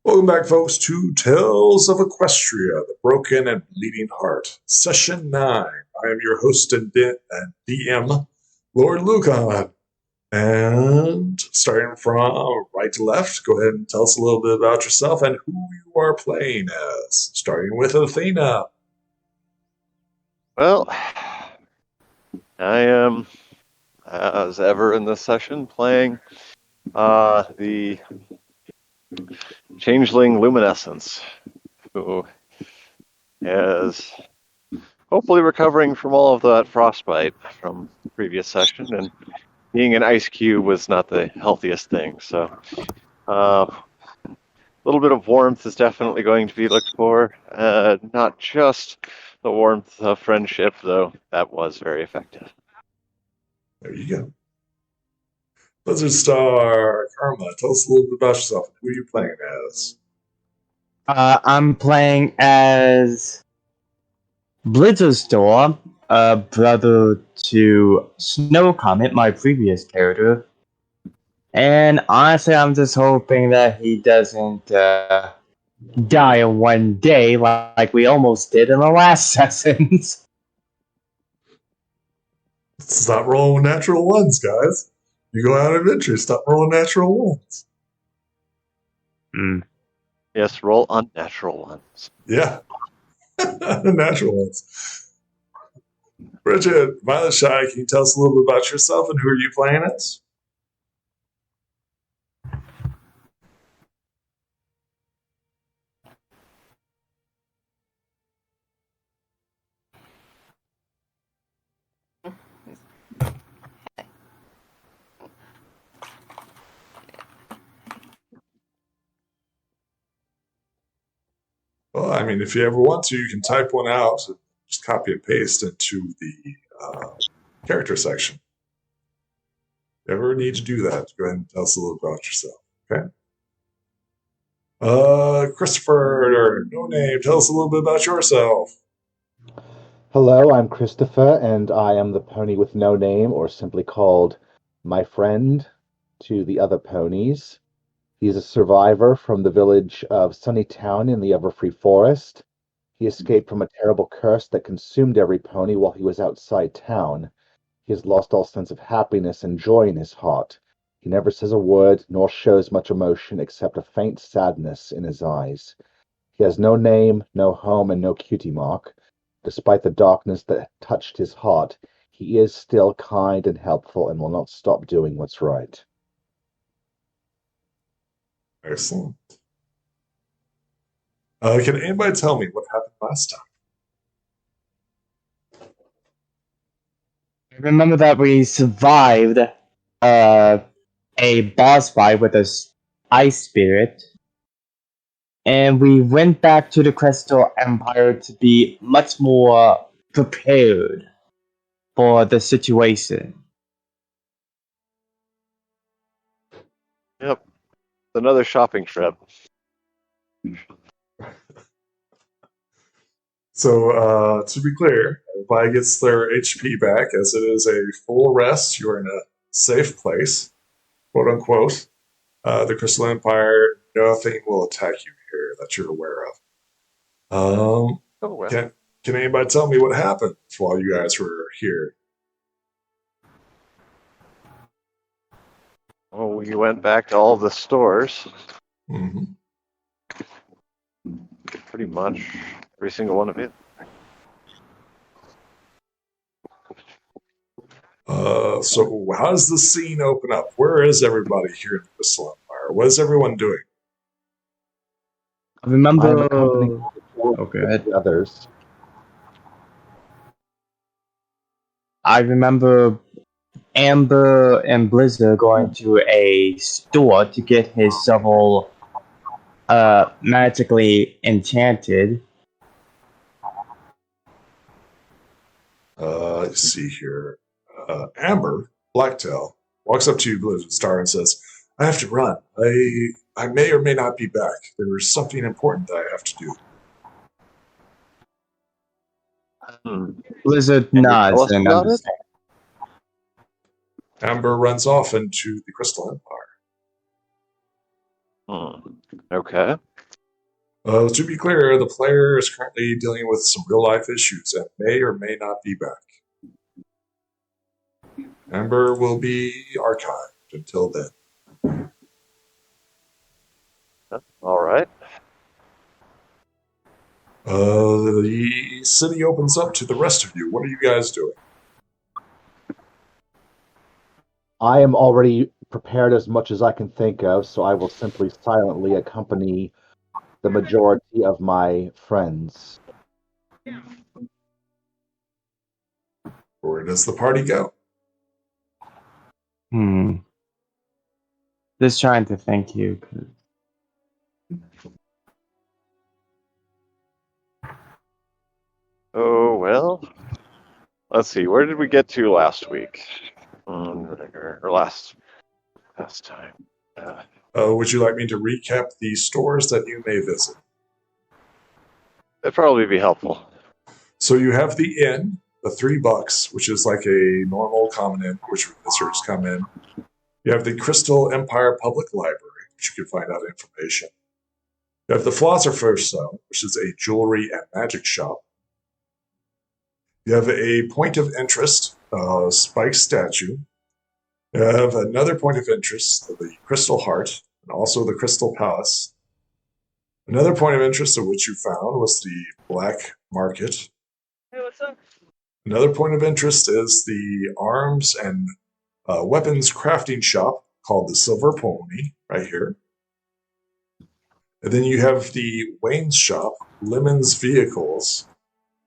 Welcome back, folks, to Tales of Equestria, the Broken and Bleeding Heart, Session 9. I am your host and DM, Lord Lucan. And starting from right to left, go ahead and tell us a little bit about yourself and who you are playing as, starting with Athena. Well, I am, as ever in this session, playing the Changeling Luminescence, who is hopefully recovering from all of that frostbite from the previous session, and being an ice cube was not the healthiest thing, so a little bit of warmth is definitely going to be looked for, not just the warmth of friendship, though that was very effective. There you go. Blizzard Star, Karma, tell us a little bit about yourself and who you're playing as. I'm playing as Blizzardstorm, brother to Snow Comet, my previous character. And honestly, I'm just hoping that he doesn't die in one day like we almost did in the last sessions. Stop rolling natural ones, guys. You go out adventure, stop rolling natural ones. Yes, roll unnatural ones. Yeah. Natural ones. Bridget, Violet Shy, can you tell us a little bit about yourself and who are you playing as? Well, I mean, if you ever want to, you can type one out and just copy and paste into the character section. If you ever need to do that, go ahead and tell us a little about yourself, okay? Christopher, no name, tell us a little bit about yourself. Hello, I'm Christopher, and I am the pony with no name, or simply called my friend to the other ponies. He's a survivor from the village of Sunnytown in the Everfree Forest. He escaped from a terrible curse that consumed every pony while he was outside town. He has lost all sense of happiness and joy in his heart. He never says a word, nor shows much emotion except a faint sadness in his eyes. He has no name, no home, and no cutie mark. Despite the darkness that touched his heart, he is still kind and helpful and will not stop doing what's right. Excellent. Can anybody tell me what happened last time? I remember that we survived a boss fight with a ice spirit, and we went back to the Crystal Empire to be much more prepared for the situation. Yep. Another shopping trip. So, to be clear, everybody gets their HP back as it is a full rest. You're in a safe place, quote unquote. The Crystal Empire, nothing will attack you here that you're aware of. Can anybody tell me what happened while you guys were here? Well, we went back to all the stores. Mm-hmm. Pretty much every single one of it. So how does the scene open up? Where is everybody here in the Crystal Empire? What is everyone doing? I remember. I'm accompanying the others. I remember Amber and Blizzard going to a store to get his shovel magically enchanted. Let's see here. Amber Blacktail walks up to you, Blizzard Star, and says, I have to run. I may or may not be back. There's something important that I have to do. Blizzard nods and understands. Amber runs off into the Crystal Empire. Okay. To be clear, the player is currently dealing with some real-life issues and may or may not be back. Amber will be archived until then. All right. The city opens up to the rest of you. What are you guys doing? I am already prepared as much as I can think of, so I will simply silently accompany the majority of my friends. Where does the party go? Just trying to thank you. Oh, well. Let's see. Where did we get to last week? Or last time? Would you like me to recap the stores that you may visit? That'd probably be helpful. So you have the inn, the $3, which is like a normal common inn, which visitors come in. You have the Crystal Empire Public Library, which you can find out information. You have the Philosopher's Stone, which is a jewelry and magic shop. You have a point of interest, Spike statue. You have another point of interest, the Crystal Heart, and also the Crystal Palace. Another point of interest of which you found was the Black Market. Hey, what's up? Another point of interest is the arms and weapons crafting shop called the Silver Pony, right here. And then you have the Wayne's shop, Lemon's Vehicles,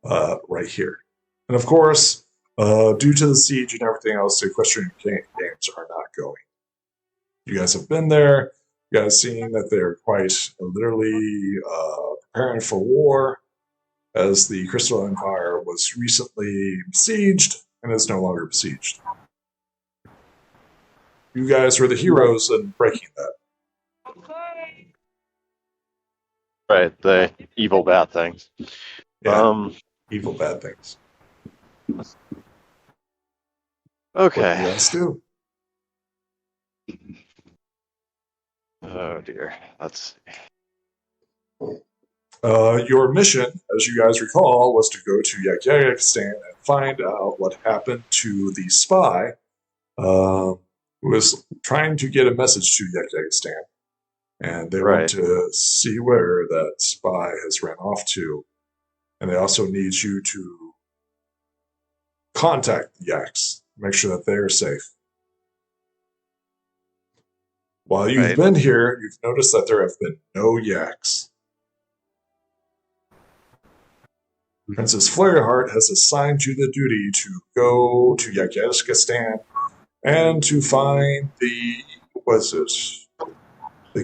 right here. And of course, due to the siege and everything else, the Equestrian games are not going. You guys have been there. You guys seen that they're quite literally preparing for war, as the Crystal Empire was recently besieged and is no longer besieged. You guys were the heroes in breaking that. Right, the evil bad things. Yeah, evil bad things. Okay. What do you guys do? Oh dear. Let's see. Your mission, as you guys recall, was to go to Equestria and find out what happened to the spy who was trying to get a message to Equestria. And they want to see where that spy has ran off to. And they also need you to contact the Yaks, make sure that they're safe. While you've been here, you've noticed that there have been no Yaks. Princess Flareheart has assigned you the duty to go to Equestria and to find the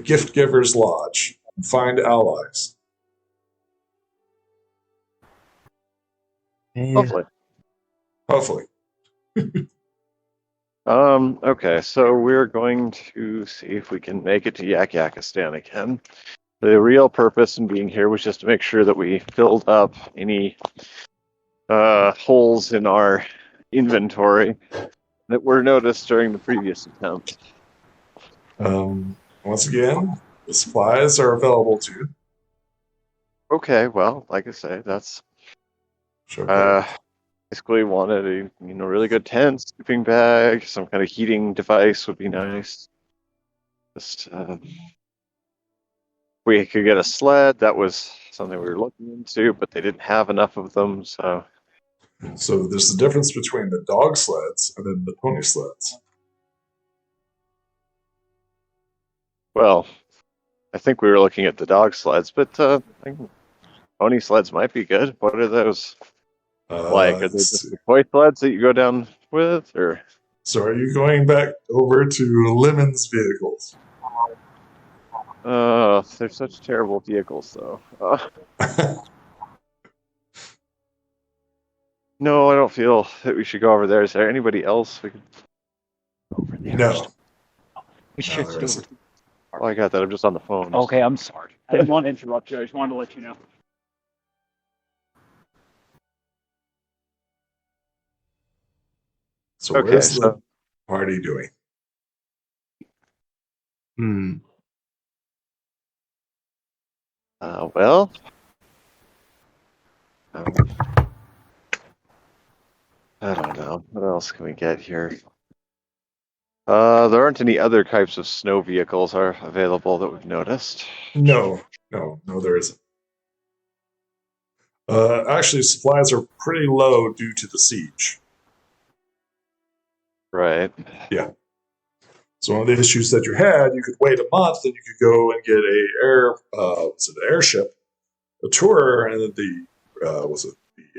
Gift Giver's Lodge and find allies. Hopefully. Okay, so we're going to see if we can make it to Yakistan again. The real purpose in being here was just to make sure that we filled up any holes in our inventory that were noticed during the previous attempt. Once again, the supplies are available to you. Okay, well, like I say, that's basically wanted a really good tent, sleeping bag, some kind of heating device would be nice. Just we could get a sled. That was something we were looking into, but they didn't have enough of them, so. So there's the difference between the dog sleds and then the pony sleds. Well, I think we were looking at the dog sleds, but I think pony sleds might be good. What are those? Are they just the toy sleds that you go down with, or? So are you going back over to Lemon's Vehicles? They're such terrible vehicles, though. No, I don't feel that we should go over there. Is there anybody else we could go over there? No. We should do it. Oh, I got that. I'm just on the phone. Okay, I'm sorry. I didn't want to interrupt you. I just wanted to let you know. So what is the party doing? Well, I don't know. What else can we get here? There aren't any other types of snow vehicles are available that we've noticed. No, there isn't. Actually, supplies are pretty low due to the siege. Right. Yeah. So one of the issues that you had, you could wait a month, and you could go and get an airship, a tour, and then the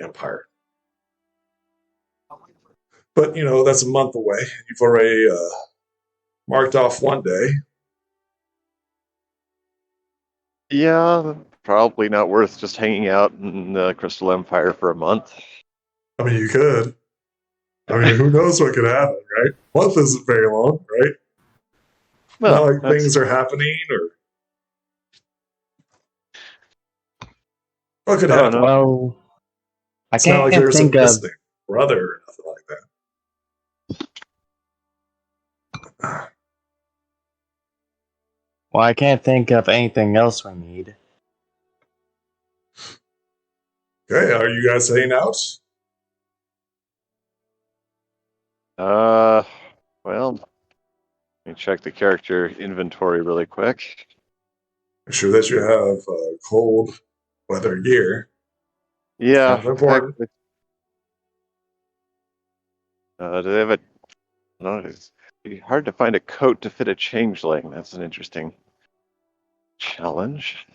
Empire. But that's a month away. You've already marked off one day. Yeah, probably not worth just hanging out in the Crystal Empire for a month. I mean, you could. I mean, who knows what could happen, right? A month isn't very long, right? Well, Not like things are happening, or what could I don't happen? know. Well, I It's not like can't there's a think of. missing brother or nothing like that. Well, I can't think of anything else we need. Okay, are you guys heading out? Well, let me check the character inventory really quick. Make sure that you have cold weather gear. Yeah, Kind of important. actually, do they have a? No, it's hard to find a coat to fit a changeling. That's an interesting challenge.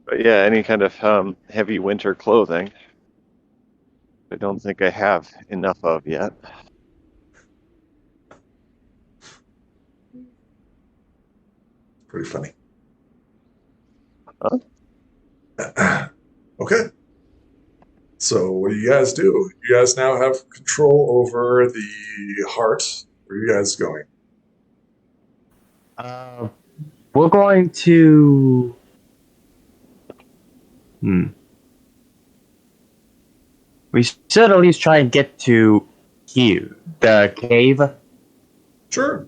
But yeah, any kind of heavy winter clothing. I don't think I have enough of yet. Pretty funny. Huh? Okay. So what do? You guys now have control over the heart. Where are you guys going? We're going to. We should at least try and get to here, the cave. Sure.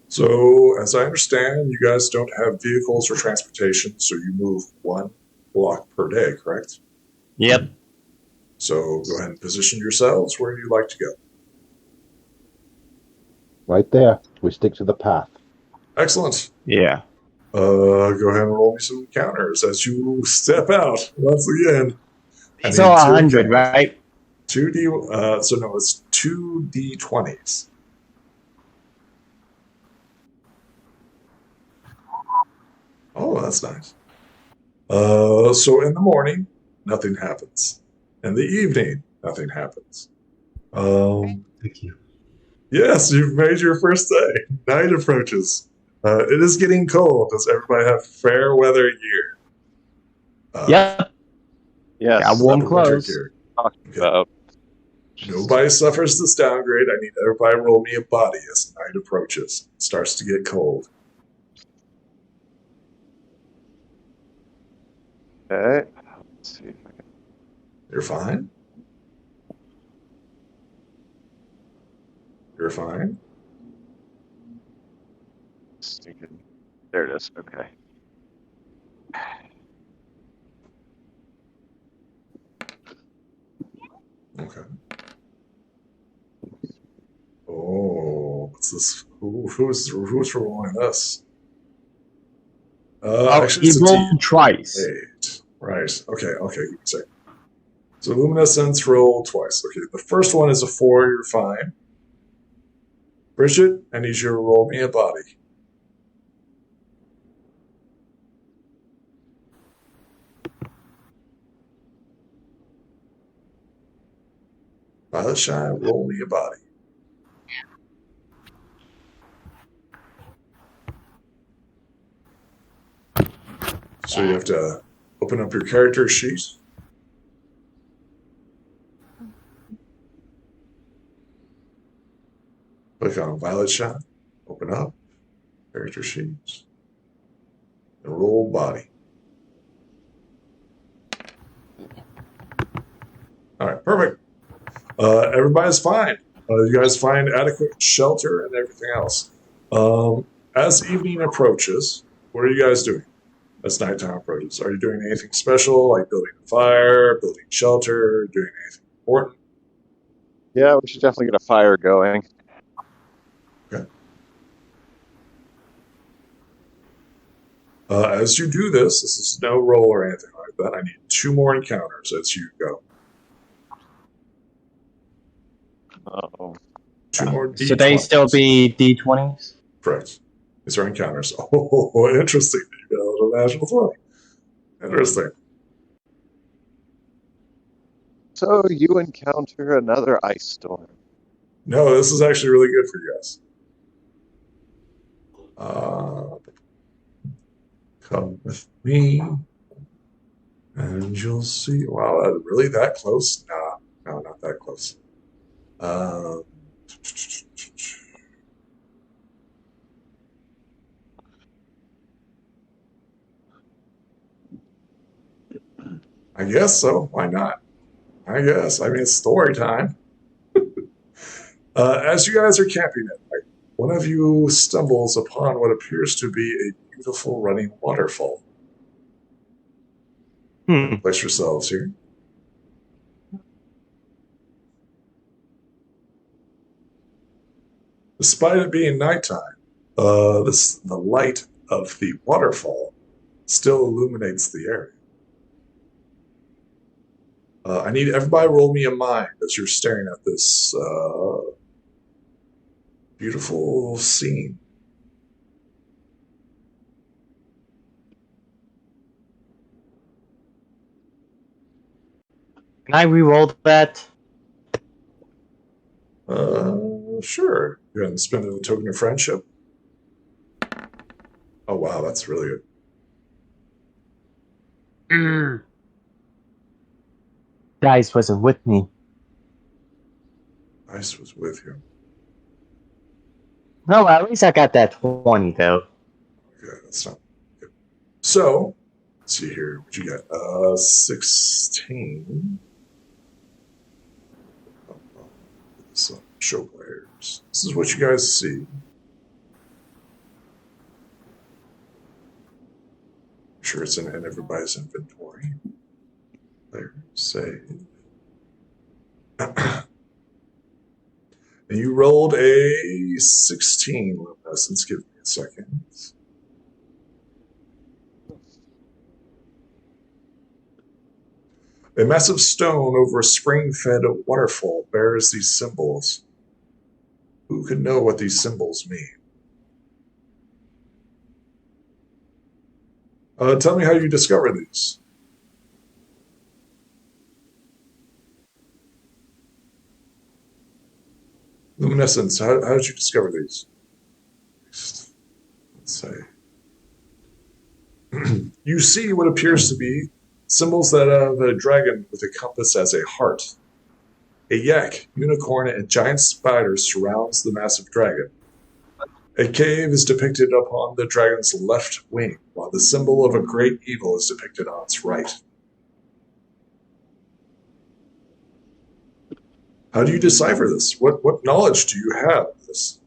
So, as I understand, you guys don't have vehicles or transportation, so you move one block per day, correct? Yep. So, go ahead and position yourselves. Where do you like to go? Right there. We stick to the path. Excellent. Yeah. Go ahead and roll me some counters as you step out once again. It's all 100, right? 2D. So no, it's 2D20s. Oh, that's nice. So in the morning, nothing happens. In the evening, nothing happens. Thank you. Yes, you've made your first day. Night approaches. It is getting cold. Does everybody have fair weather gear? Yep. Yes, Got warm Leather winter clothes. gear. talking about. Nobody suffers this downgrade. I need everybody to roll me a body as night approaches. It starts to get cold. Okay. Let's see if I can. You're fine? You're fine? There it is. Okay. Okay. Oh, what's this? Who's rolling this? Actually, He it's a rolled twice. D8. Right. Okay. Give me a second. So luminescence roll twice. Okay. The first one is a 4. You're fine. Bridget, I need you to roll me a body. Violet Shine, roll me a body. So you have to open up your character sheet. Click on Violet Shine. Open up. Character sheets. And roll body. All right, perfect. Everybody's fine. You guys find adequate shelter and everything else. as evening approaches, what are you guys doing as nighttime approaches? Are you doing anything special, like building a fire, building shelter, doing anything important? Yeah, we should definitely get a fire going. Okay. As you do this is no roll or anything like that. I need 2 more encounters as you go. Oh, 2 more D20s. So they still be D20s? Correct. These are encounters. Oh, interesting. You got a little natural 20. Interesting. so you encounter another ice storm. No, this is actually really good for you guys. Come with me, and you'll see. Wow, really that close? Nah, no, not that close. I guess so. Why not? I guess. I mean, it's story time. As you guys are camping at night, one of you stumbles upon what appears to be a beautiful running waterfall. Place yourselves here. Despite it being nighttime, the light of the waterfall still illuminates the area. I need everybody roll me a mind as you're staring at this beautiful scene. Can I re-roll that? Sure. Go ahead and spend a token of friendship. Oh, wow, that's really good. Dice wasn't with me. Ice was with you. No, at least I got that 20, though. Okay, that's not good. So, let's see here. What you got? 16. So, show players. This is what you guys see. I'm sure it's in everybody's inventory. There, save. And you rolled a 16, Luminescence. Give me a second. A massive stone over a spring-fed waterfall bears these symbols. Who could know what these symbols mean? Tell me how you discover these. Luminescence, how did you discover these? Let's say. You see what appears to be symbols that have a dragon with a compass as a heart. A yak, unicorn, and giant spider surrounds the massive dragon. A cave is depicted upon the dragon's left wing, while the symbol of a great evil is depicted on its right. How do you decipher this? What knowledge do you have of this?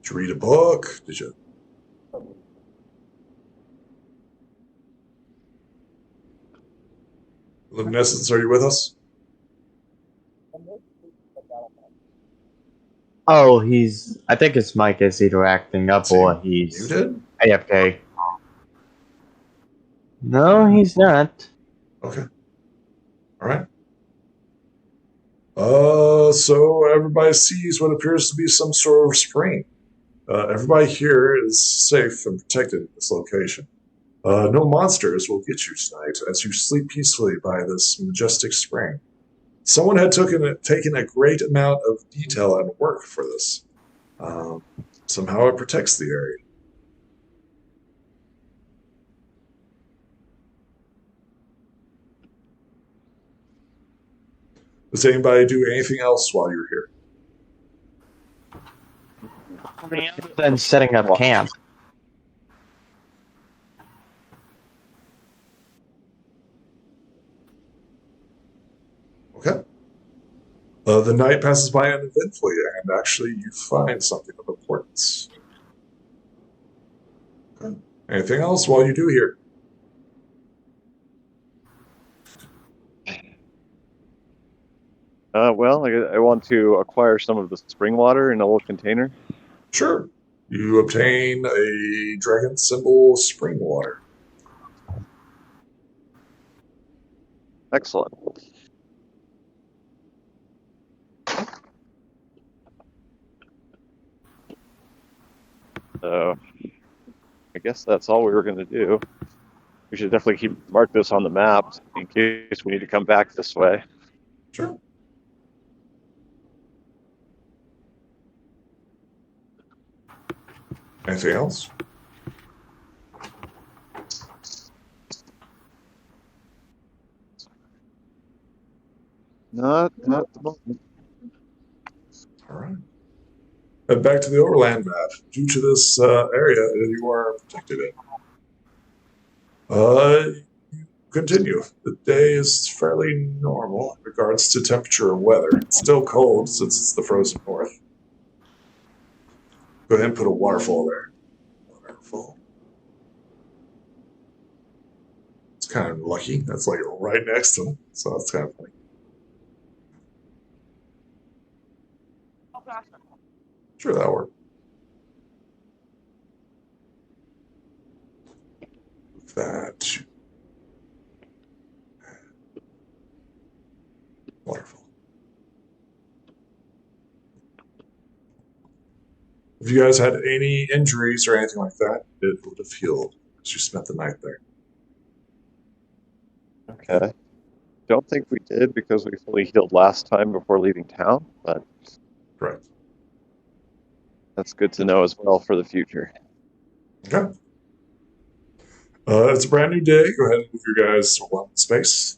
Did you read a book? Did you? Luminescence, are you with us? Oh, I think his mic is either acting up or he's Muted? AFK. No, he's not. Okay. All right. So everybody sees what appears to be some sort of spring. Everybody here is safe and protected in this location. No monsters will get you tonight as you sleep peacefully by this majestic spring. Someone had taken a great amount of detail and work for this. Somehow it protects the area. Does anybody do anything else while you're here? Then setting up camp. Okay. The night passes by uneventfully, and actually you find something of importance. Anything else while you do here? Well, I want to acquire some of the spring water in a little container. Sure. You obtain a dragon symbol spring water. Excellent. So, I guess that's all we were going to do. We should definitely mark this on the map in case we need to come back this way. Sure. Anything else? Not at the moment. All right. Head back to the overland map. Due to this area you are protected in. Continue. The day is fairly normal in regards to temperature and weather. It's still cold since it's the frozen north. Go ahead and put a waterfall there. Waterfall. It's kind of lucky. That's like right next to them, so that's kind of funny. Sure, that'll work. That. Waterfall. If you guys had any injuries or anything like that, it would have healed as you spent the night there. Okay. Don't think we did because we fully healed last time before leaving town, but Correct. that's good to know as well for the future. Okay. It's a brand new day. Go ahead and move your guys to one space.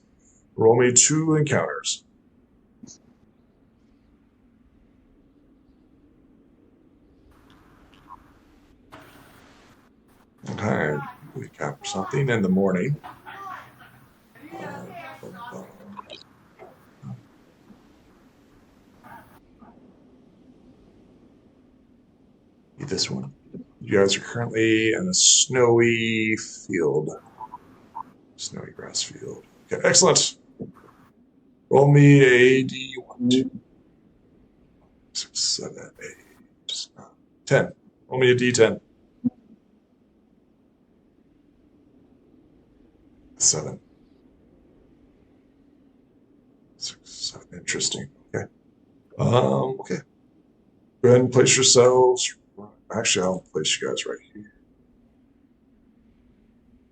Roll me 2 encounters. Okay. We capture something in the morning. This one. You guys are currently in a snowy field. Snowy grass field. Okay, excellent. Roll me a D1, 2, 6, 7, 8, 9, 10. Roll me a D10. 7. 6, 7. Interesting. Okay. Okay. Go ahead and place yourselves. Actually, I'll place you guys right here.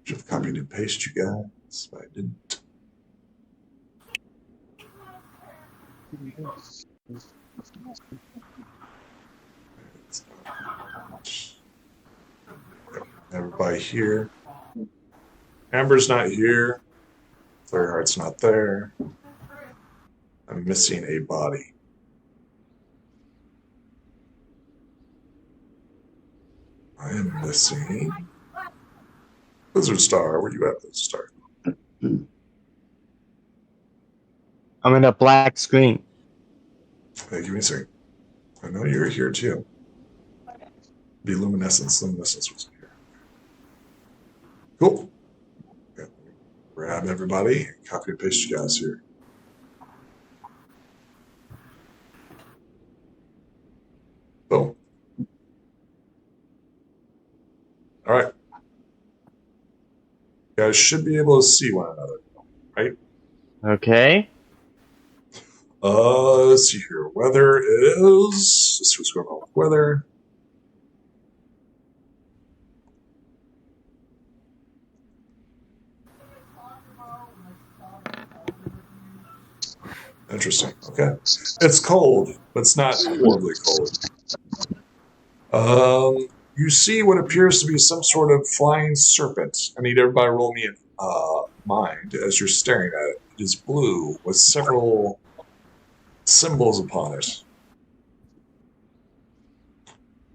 Should have copied and pasted you guys, but I didn't. Everybody here. Amber's not here. Fireheart's not there. I'm missing a body. I am missing Blizzard Star. Where you at, Blizzard Star? I'm in a black screen. Hey, give me a second. I know you're here too. Be Luminescence. Luminescence was here. Cool. Okay. Grab everybody and copy and paste you guys here. Boom. All right. You guys should be able to see one another, right? Okay. Let's see here. Weather is. Let's see what's going on with weather. Interesting. Okay. It's cold, but it's not horribly cold. You see what appears to be some sort of flying serpent. I need everybody to roll me in mind as you're staring at it. It is blue with several symbols upon it.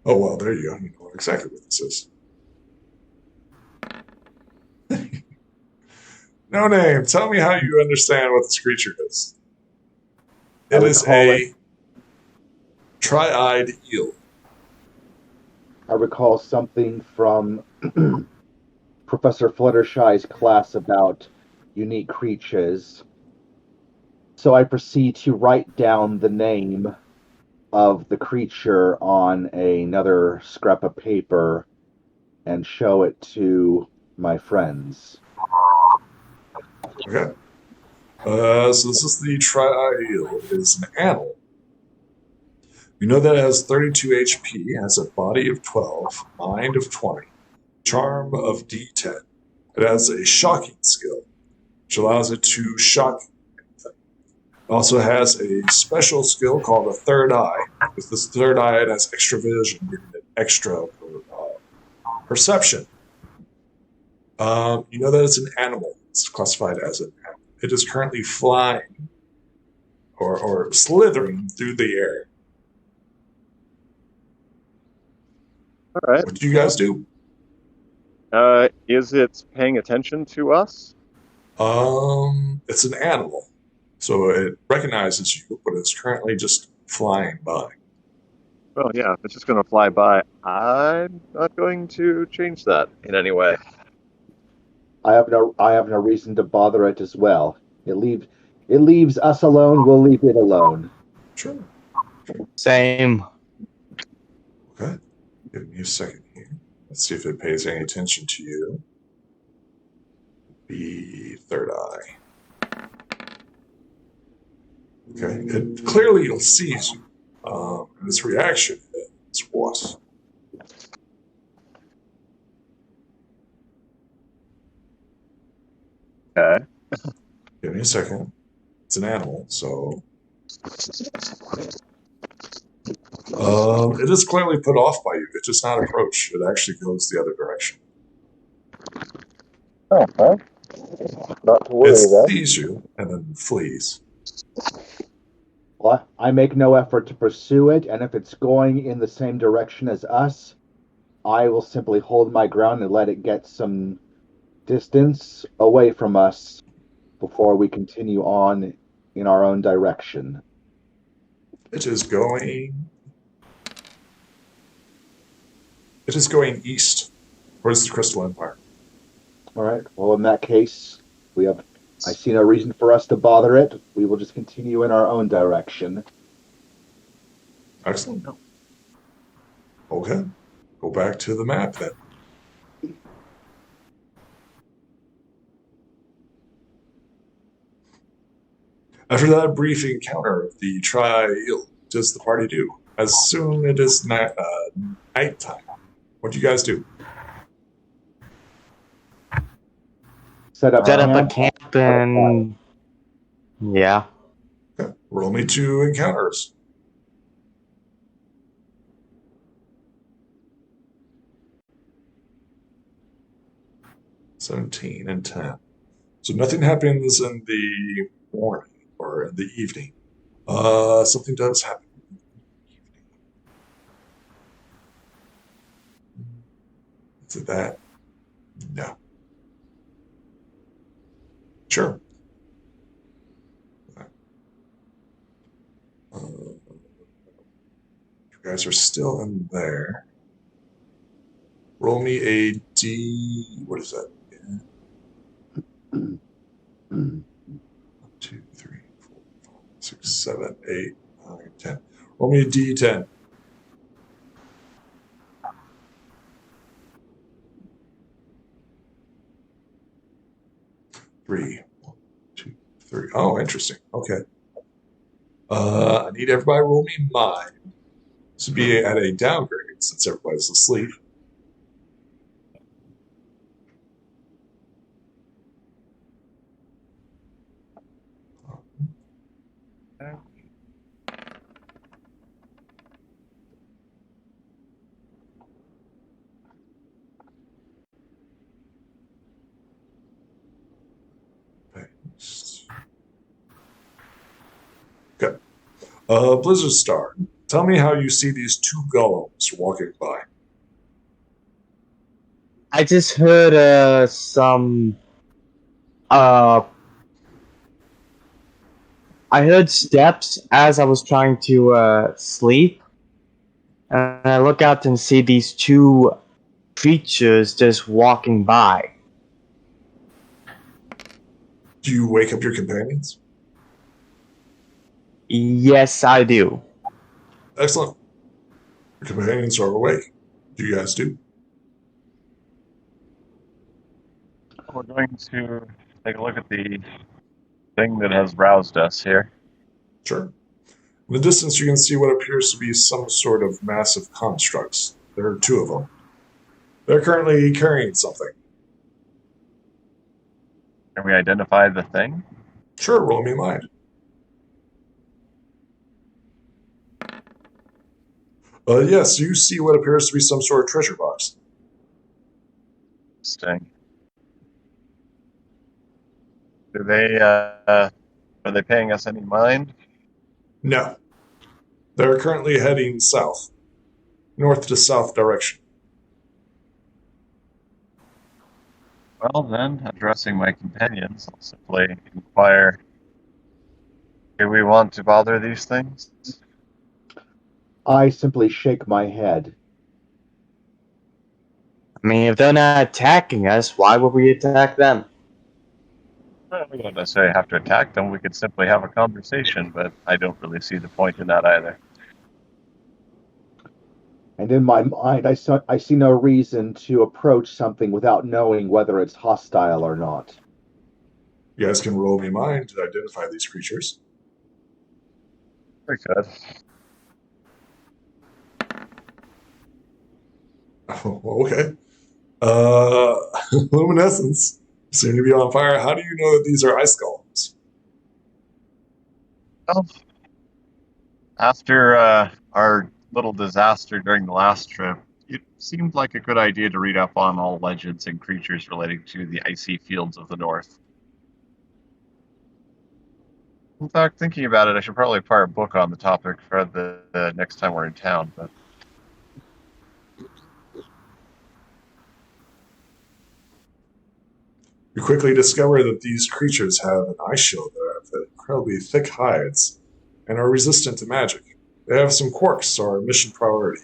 Oh, well, there you go. You know exactly what this is. No name. Tell me how you understand what this creature is. It I is recall a tri-eyed eel. I recall something from Professor Fluttershy's class about unique creatures. So I proceed to write down the name of the creature on another scrap of paper and show it to my friends. Okay. So this is the tri-eyed eel. It is an animal. We know that it has 32 HP, has a body of 12, mind of 20, charm of D10. It has a shocking skill, which allows it to shock anything. It also has a special skill called a third eye. With this third eye, it has extra vision, giving it extra perception. You know that it's an animal. It's classified as an animal. It is currently flying or slithering through the air. All right. What do you guys do? Is it paying attention to us? It's an animal, so it recognizes you, but it's currently just flying by. Well, yeah, if it's just going to fly by, I'm not going to change that in any way. I have no reason to bother it as well. It leaves us alone, we'll leave it alone. Sure. Same. Okay. Give me a second here. Let's see if it pays any attention to you. The third eye. Okay. It clearly sees you. And its reaction is what? Okay. Give me a second. It's an animal, so it is clearly put off by you. It does not approach. It actually goes the other direction. Oh, well, not to It worry then. sees you and then flees. Well, I make no effort to pursue it, and if it's going in the same direction as us, I will simply hold my ground and let it get some distance away from us before we continue on in our own direction. It is going. It is going east towards the Crystal Empire. All right. Well, in that case, I see no reason for us to bother it. We will just continue in our own direction. Excellent. Okay. Go back to the map then. After that brief encounter of the tri-eel, what does the party do? As soon it is nighttime. What do you guys do? Set up Set up a camp. camp and yeah. Okay. Roll me 2 encounters. $17 and 10. So nothing happens in the morning or in the evening. Something does happen in the evening. Is it that? No. Sure. You guys are still in there. Roll me a D. What is that? 1, 2, 3, 4, 5, 6, 7, 8, 9, 10. Roll me a D10. 3. 1, 2, 3. Oh, interesting. Okay. I need everybody to roll me mine. This would be at a downgrade since everybody's asleep. Okay. Blizzard Star, tell me how you see these 2 golems walking by. I just heard some I heard steps as I was trying to sleep, and I look out and see these two creatures just walking by. Do you wake up your companions? Yes, I do. Excellent. Your companions are awake. Do you guys do? We're going to take a look at the thing that has roused us here. Sure. In the distance, you can see what appears to be some sort of massive constructs. There are two of them. They're currently carrying something. Can we identify the thing? Sure, roll me a mind. Yes, you see what appears to be some sort of treasure box. Interesting. Are they paying us any mind? No. They're currently heading south. North to south direction. Well then, addressing my companions, I'll simply inquire, do we want to bother these things? I simply shake my head. I mean, if they're not attacking us, why would we attack them? Well, we don't necessarily have to attack them, we could simply have a conversation, but I don't really see the point in that either. And in my mind, I see no reason to approach something without knowing whether it's hostile or not. You guys can roll me a mind to identify these creatures. We could. Oh, okay. Luminescence seem to be on fire. How do you know that these are ice golems? Well, after our little disaster during the last trip, it seemed like a good idea to read up on all legends and creatures relating to the icy fields of the north. In fact, thinking about it, I should probably acquire a book on the topic for the next time we're in town. But You quickly discover that these creatures have an ice shield that have incredibly thick hides and are resistant to magic. They have some quirks or mission priority.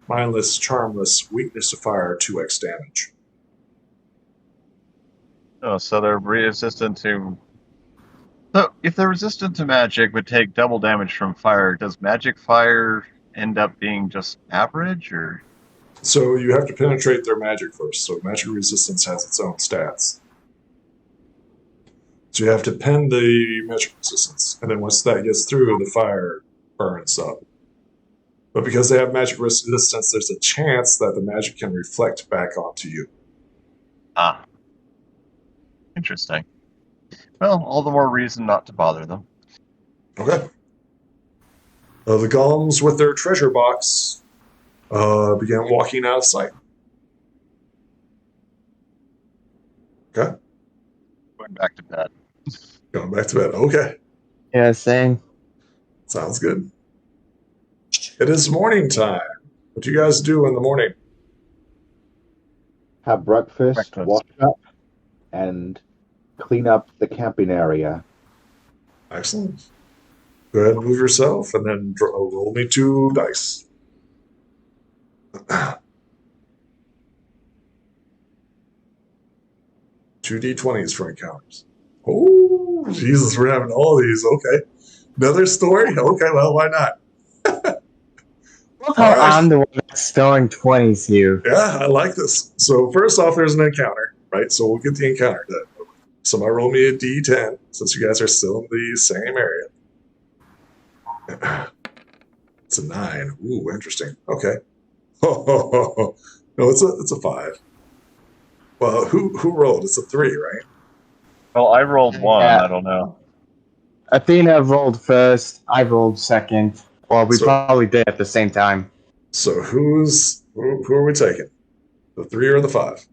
Mindless, charmless, weakness to fire, 2x damage. oh, so they're resistant to. So, if they're resistant to magic but take double damage from fire, does magic fire end up being just average, or? So you have to penetrate their magic first. So magic resistance has its own stats. So you have to pen the magic resistance. And then once that gets through, the fire burns up. But because they have magic resistance, there's a chance that the magic can reflect back onto you. Ah. Interesting. Well, all the more reason not to bother them. Okay. The golems with their treasure box began walking out of sight. Okay. Going back to bed. Going back to bed. Okay. Yeah, same. Sounds good. It is morning time. What do you guys do in the morning? Have breakfast, wash up, and clean up the camping area. Excellent. Go ahead and move yourself and then roll me 2 dice. 2 d20s for encounters. Oh, Jesus, we're having all these. Okay. Another story? Okay, well, why not? Love how I'm the one that's throwing 20s here. Yeah, I like this. So first off, there's an encounter, right? So we'll get the encounter done. Somebody roll me a d10 since you guys are still in the same area. It's a 9. Ooh, interesting. Okay. No, it's a 5. Well, who rolled? It's a 3, right? Well, I rolled 1. Yeah. I don't know. Athena rolled first, I rolled second. Well, we probably did at the same time. So who are we taking? The 3 or the 5?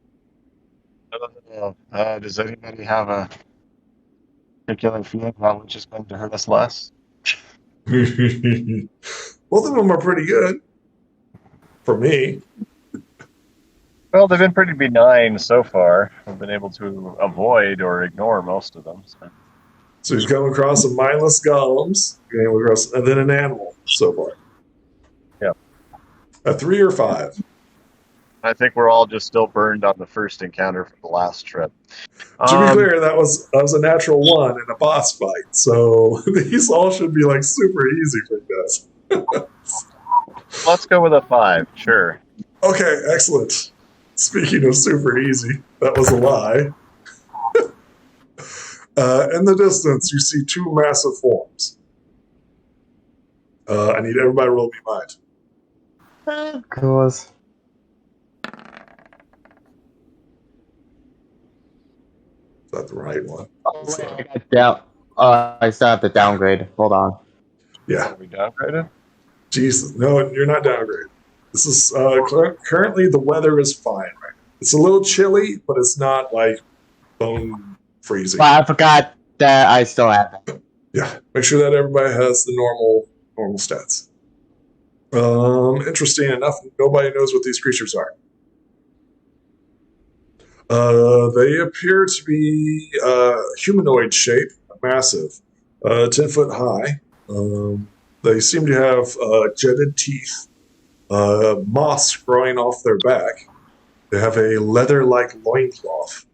Does anybody have a particular feeling about which is going to hurt us less? Both of them are pretty good. For me. Well, they've been pretty benign so far. I've been able to avoid or ignore most of them. So. So you've come across some mindless golems, and then an animal so far. Yeah. A 3 or 5. I think we're all just still burned on the first encounter from the last trip. To be clear, that was a natural 1 in a boss fight, so these all should be like super easy for you guys. Let's go with a 5, sure. Okay, excellent. Speaking of super easy, that was a lie. In the distance, you see 2 massive forms. I need everybody to roll me mind. Of course. Is that the right one? Oh, wait, I got down. I still have to downgrade. Hold on. Yeah. Are we downgraded? Jesus, no, you're not downgraded. This is currently the weather is fine right now. It's a little chilly, but it's not like bone freezing. But I forgot that I still have that. Yeah, make sure that everybody has the normal stats. Interesting enough, nobody knows what these creatures are. They appear to be humanoid shape, massive, 10 foot high. They seem to have jetted teeth, moss growing off their back. They have a leather-like loincloth,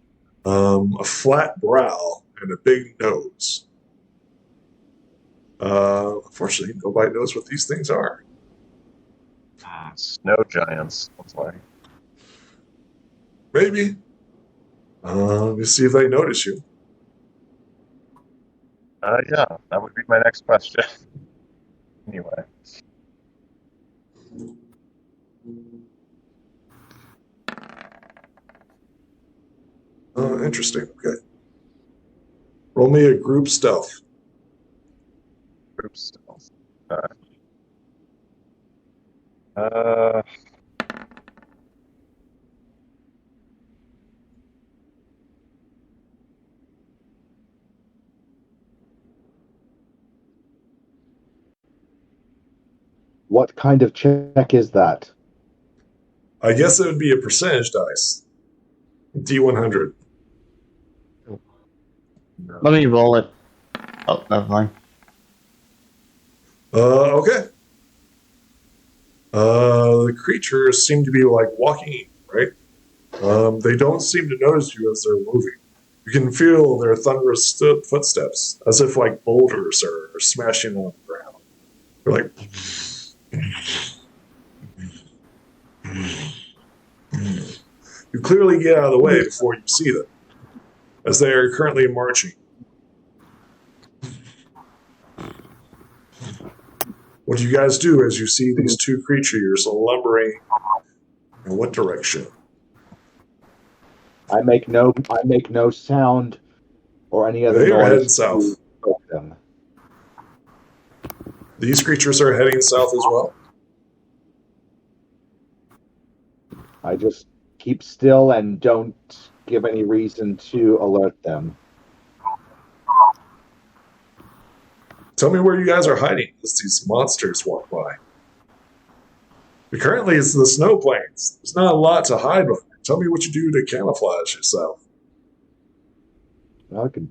a flat brow, and a big nose. Unfortunately, nobody knows what these things are. Snow giants. That's why. Maybe. Let's see if they notice you. Yeah, that would be my next question. Anyway. Interesting. Okay. Roll me a group stealth. Group stealth. Uh, What kind of check is that? I guess it would be a percentage dice. D100. Let me roll it. Oh, never mind. Okay. The creatures seem to be like walking, right? They don't seem to notice you as they're moving. You can feel their thunderous footsteps, as if like boulders are smashing on the ground. They're like... You clearly get out of the way before you see them, as they are currently marching. What do you guys do as you see these 2 creatures lumbering in what direction? I make no sound or any other They are heading noise south. to provoke them. These creatures are heading south as well? I just keep still and don't give any reason to alert them. Tell me where you guys are hiding as these monsters walk by. Currently, it's the snow plains. There's not a lot to hide behind. Tell me what you do to camouflage yourself. Well, I could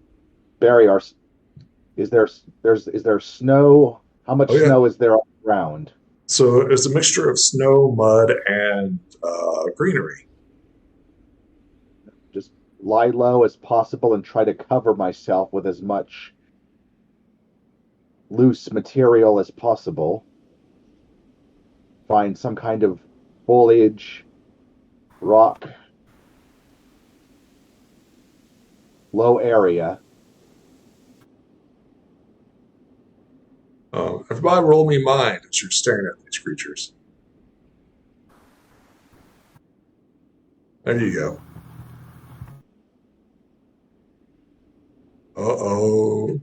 bury our. Is there snow? How much snow is there on the ground? So it's a mixture of snow, mud, and greenery. Just lie low as possible and try to cover myself with as much loose material as possible. Find some kind of foliage, rock, low area. Everybody roll me mind as you're staring at these creatures. There you go. Uh-oh.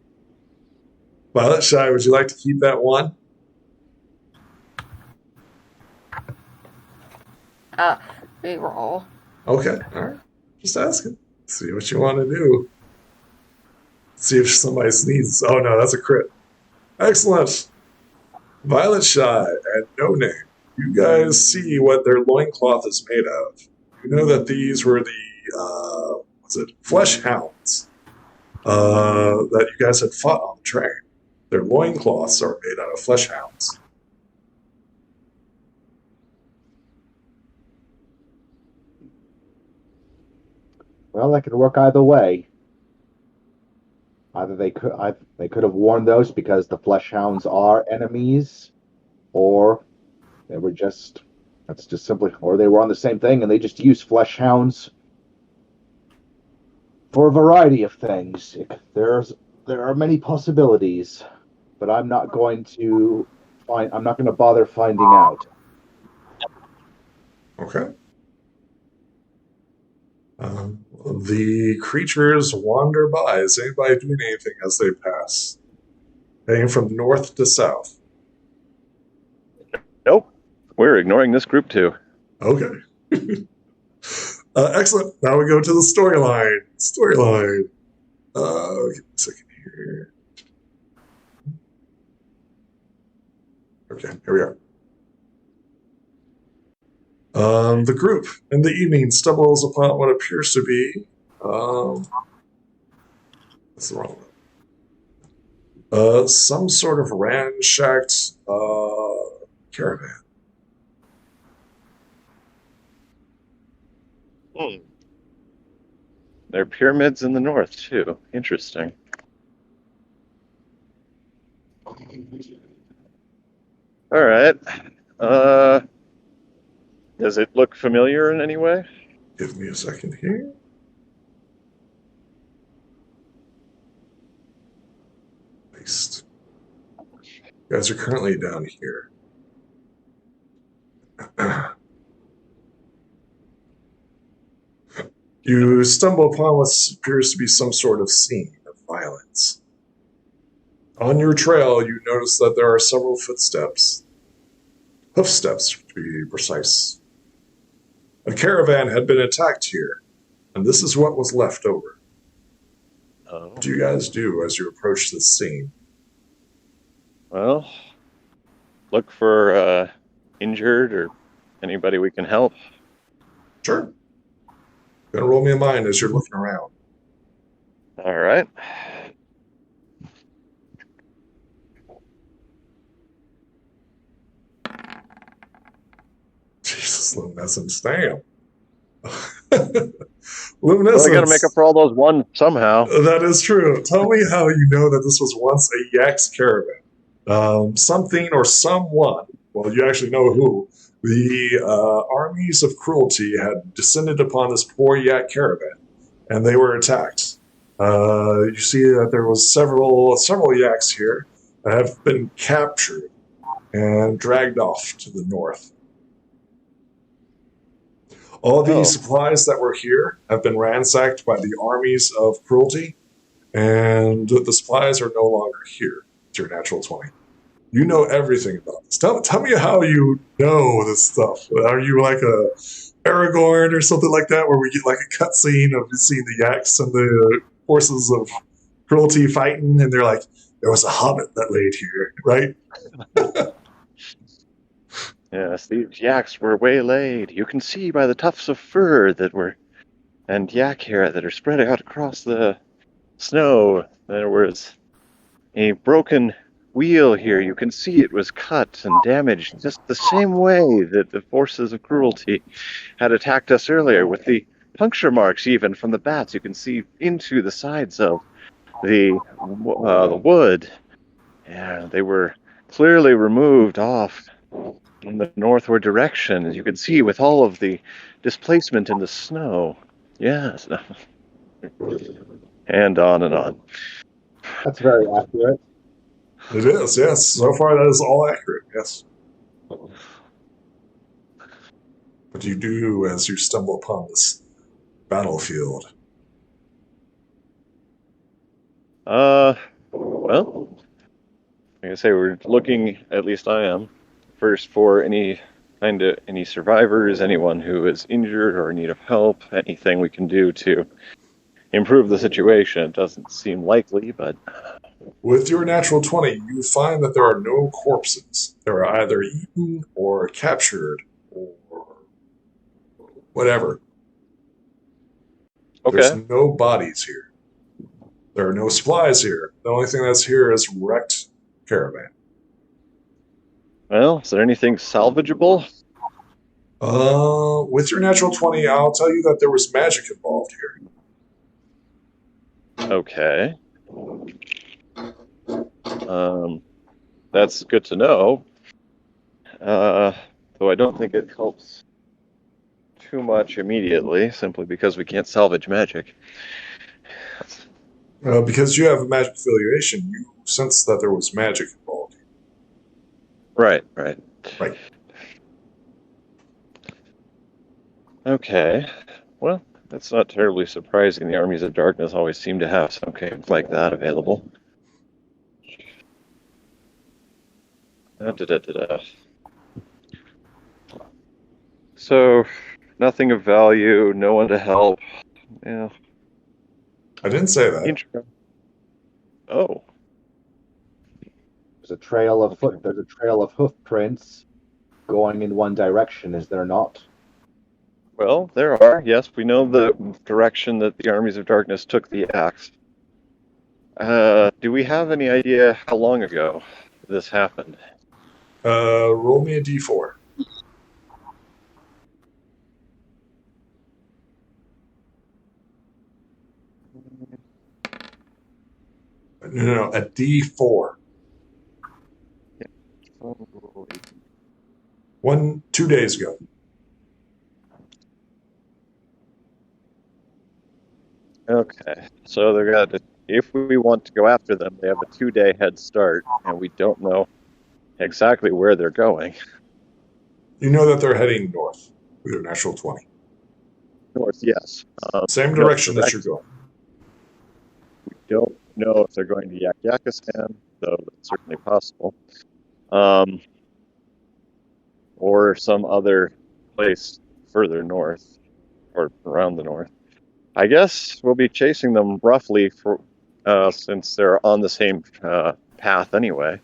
Violet Shy, would you like to keep that 1? Reroll. Okay, all right. Just asking. See what you want to do. See if somebody sneezes. Oh, no, that's a crit. Excellent. Violet Shy and No Name. You guys see what their loincloth is made of. You know that these were the, flesh hounds. that you guys had fought on the train. Their loincloths are made out of flesh hounds. Well, that could work either way. Either they could have worn those because the flesh hounds are enemies, or they were just that's just simply, or they were on the same thing and they just used flesh hounds for a variety of things. There are many possibilities, but I'm not going to bother finding out. Okay. The creatures wander by. Is anybody doing anything as they pass? Heading from north to south. Nope. We're ignoring this group too. Okay. Excellent. Now we go to the storyline. Give me a second here. Okay, here we are. The group in the evening stumbles upon what appears to be that's the wrong one. Some sort of ransacked caravan. There are pyramids in the north too. Interesting. All right. Does it look familiar in any way? Give me a second here. Paste. You guys are currently down here. You stumble upon what appears to be some sort of scene of violence. On your trail, you notice that there are several footsteps. Hoofsteps, to be precise. A caravan had been attacked here, and this is what was left over. Oh. What do you guys do as you approach this scene? Well, look for injured or anybody we can help. Sure. Gonna roll me a mind as you're looking around. All right. Jesus, luminescence, damn. Luminescence. Well, we got to make up for all those one somehow. That is true. Tell me how you know that this was once a Yak's caravan. Something or someone, well, you actually know who, the armies of cruelty had descended upon this poor Yak caravan, and they were attacked. You see that there was several Yaks here that have been captured and dragged off to the north. All the supplies that were here have been ransacked by the armies of cruelty, and the supplies are no longer here. It's your natural 20. You know everything about this. Tell me how you know this stuff. Are you like a Aragorn or something like that, where we get like a cutscene of seeing the Yaks and the forces of cruelty fighting, and they're like, there was a hobbit that laid here, right? Yes, these yaks were waylaid. You can see by the tufts of fur and yak hair that are spread out across the snow. There was a broken wheel here. You can see it was cut and damaged just the same way that the forces of cruelty had attacked us earlier, with the puncture marks even from the bats. You can see into the sides of the wood. Yeah, they were clearly removed off in the northward direction, as you can see with all of the displacement in the snow. Yes. And on and on. That's very accurate. It is, yes. So far, that is all accurate, yes. What do you do as you stumble upon this battlefield? Well, like I say, we're looking, at least I am, first for any survivors, anyone who is injured or in need of help, anything we can do to improve the situation. It doesn't seem likely, but... With your natural 20, you find that there are no corpses. They're either eaten or captured or whatever. Okay. There's no bodies here. There are no supplies here. The only thing that's here is wrecked caravan. Well, is there anything salvageable? With your natural 20, I'll tell you that there was magic involved here. Okay. That's good to know. Though I don't think it helps too much immediately, simply because we can't salvage magic. Because you have a magic affiliation, you sense that there was magic involved. Right. Right. Okay. Well, that's not terribly surprising. The armies of darkness always seem to have something like that available. So, nothing of value, no one to help. Yeah. I didn't say that. Oh. There's a trail of hoof prints going in one direction, is there not? Well, there are. Yes, we know the direction that the armies of darkness took the axe. Do we have any idea how long ago this happened? Roll me a d4. No, a d4. 2 days ago. Okay, so they're gonna. If we want to go after them, they have a 2-day head start, and we don't know exactly where they're going. You know that they're heading north with your natural 20. North, yes. Same direction that you're going. We don't know if they're going to Yakistan, though that's certainly possible. Or some other place further north, or around the north. I guess we'll be chasing them roughly since they're on the same path anyway,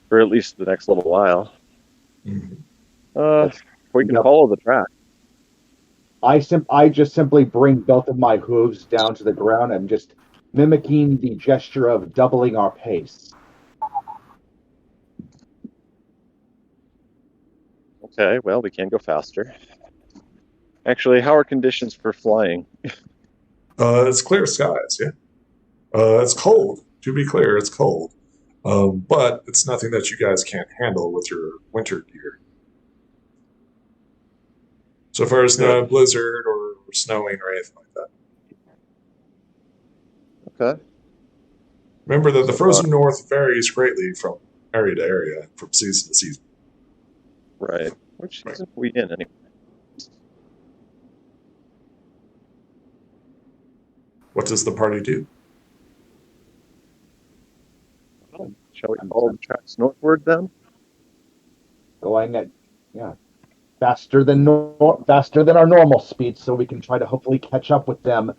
for at least the next little while. Mm-hmm. We can follow the track. I just simply bring both of my hooves down to the ground and just mimicking the gesture of doubling our pace. Okay, well, we can go faster. Actually, how are conditions for flying? It's clear skies, yeah. It's cold. To be clear, it's cold. But it's nothing that you guys can't handle with your winter gear. So far as no blizzard or snowing or anything like that. Okay. Remember that the frozen north varies greatly from area to area, from season to season. Right. Which season are we in anyway? What does the party do? Shall we follow the tracks northward then? Going at faster than our normal speed, so we can try to hopefully catch up with them.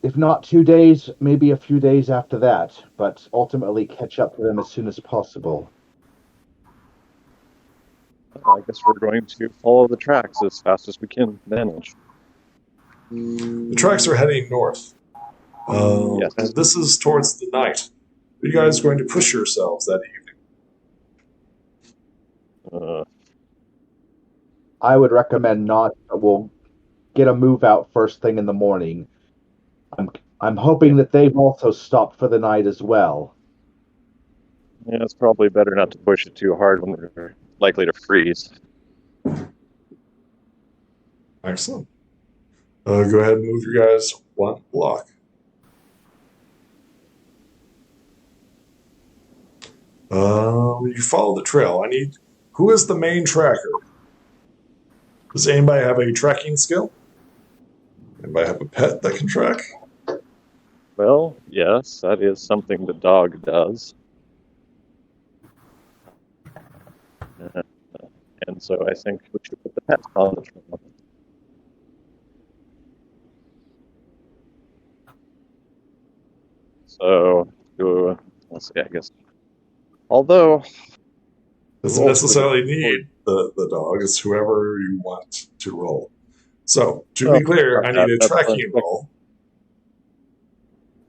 If not 2 days, maybe a few days after that, but ultimately catch up to them as soon as possible. I guess we're going to follow the tracks as fast as we can manage. The tracks are heading north. Yes. And this is towards the night. Are you guys going to push yourselves that evening? I would recommend not. We'll get a move out first thing in the morning. I'm hoping that they've also stopped for the night as well. Yeah, it's probably better not to push it too hard when we're likely to freeze. Excellent. Go ahead and move your guys 1 block. You follow the trail. Who is the main tracker? Does anybody have a tracking skill? Anybody have a pet that can track? Well, yes, that is something the dog does. And so I think we should put the pet on the trail. So, let's see, I guess. Although... Doesn't necessarily need the dog. It's whoever you want to roll. So, to be clear, I need a tracking roll.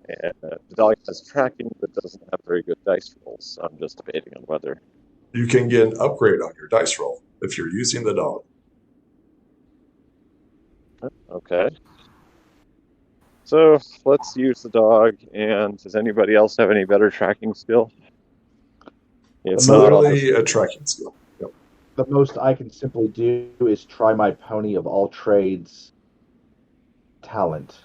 And the dog has tracking but doesn't have very good dice rolls, so I'm just debating on whether. You can get an upgrade on your dice roll if you're using the dog. Okay. So let's use the dog, and does anybody else have any better tracking skill? If It's not, I'll literally just... a tracking skill. Yep. The most I can simply do is try my pony of all trades talent.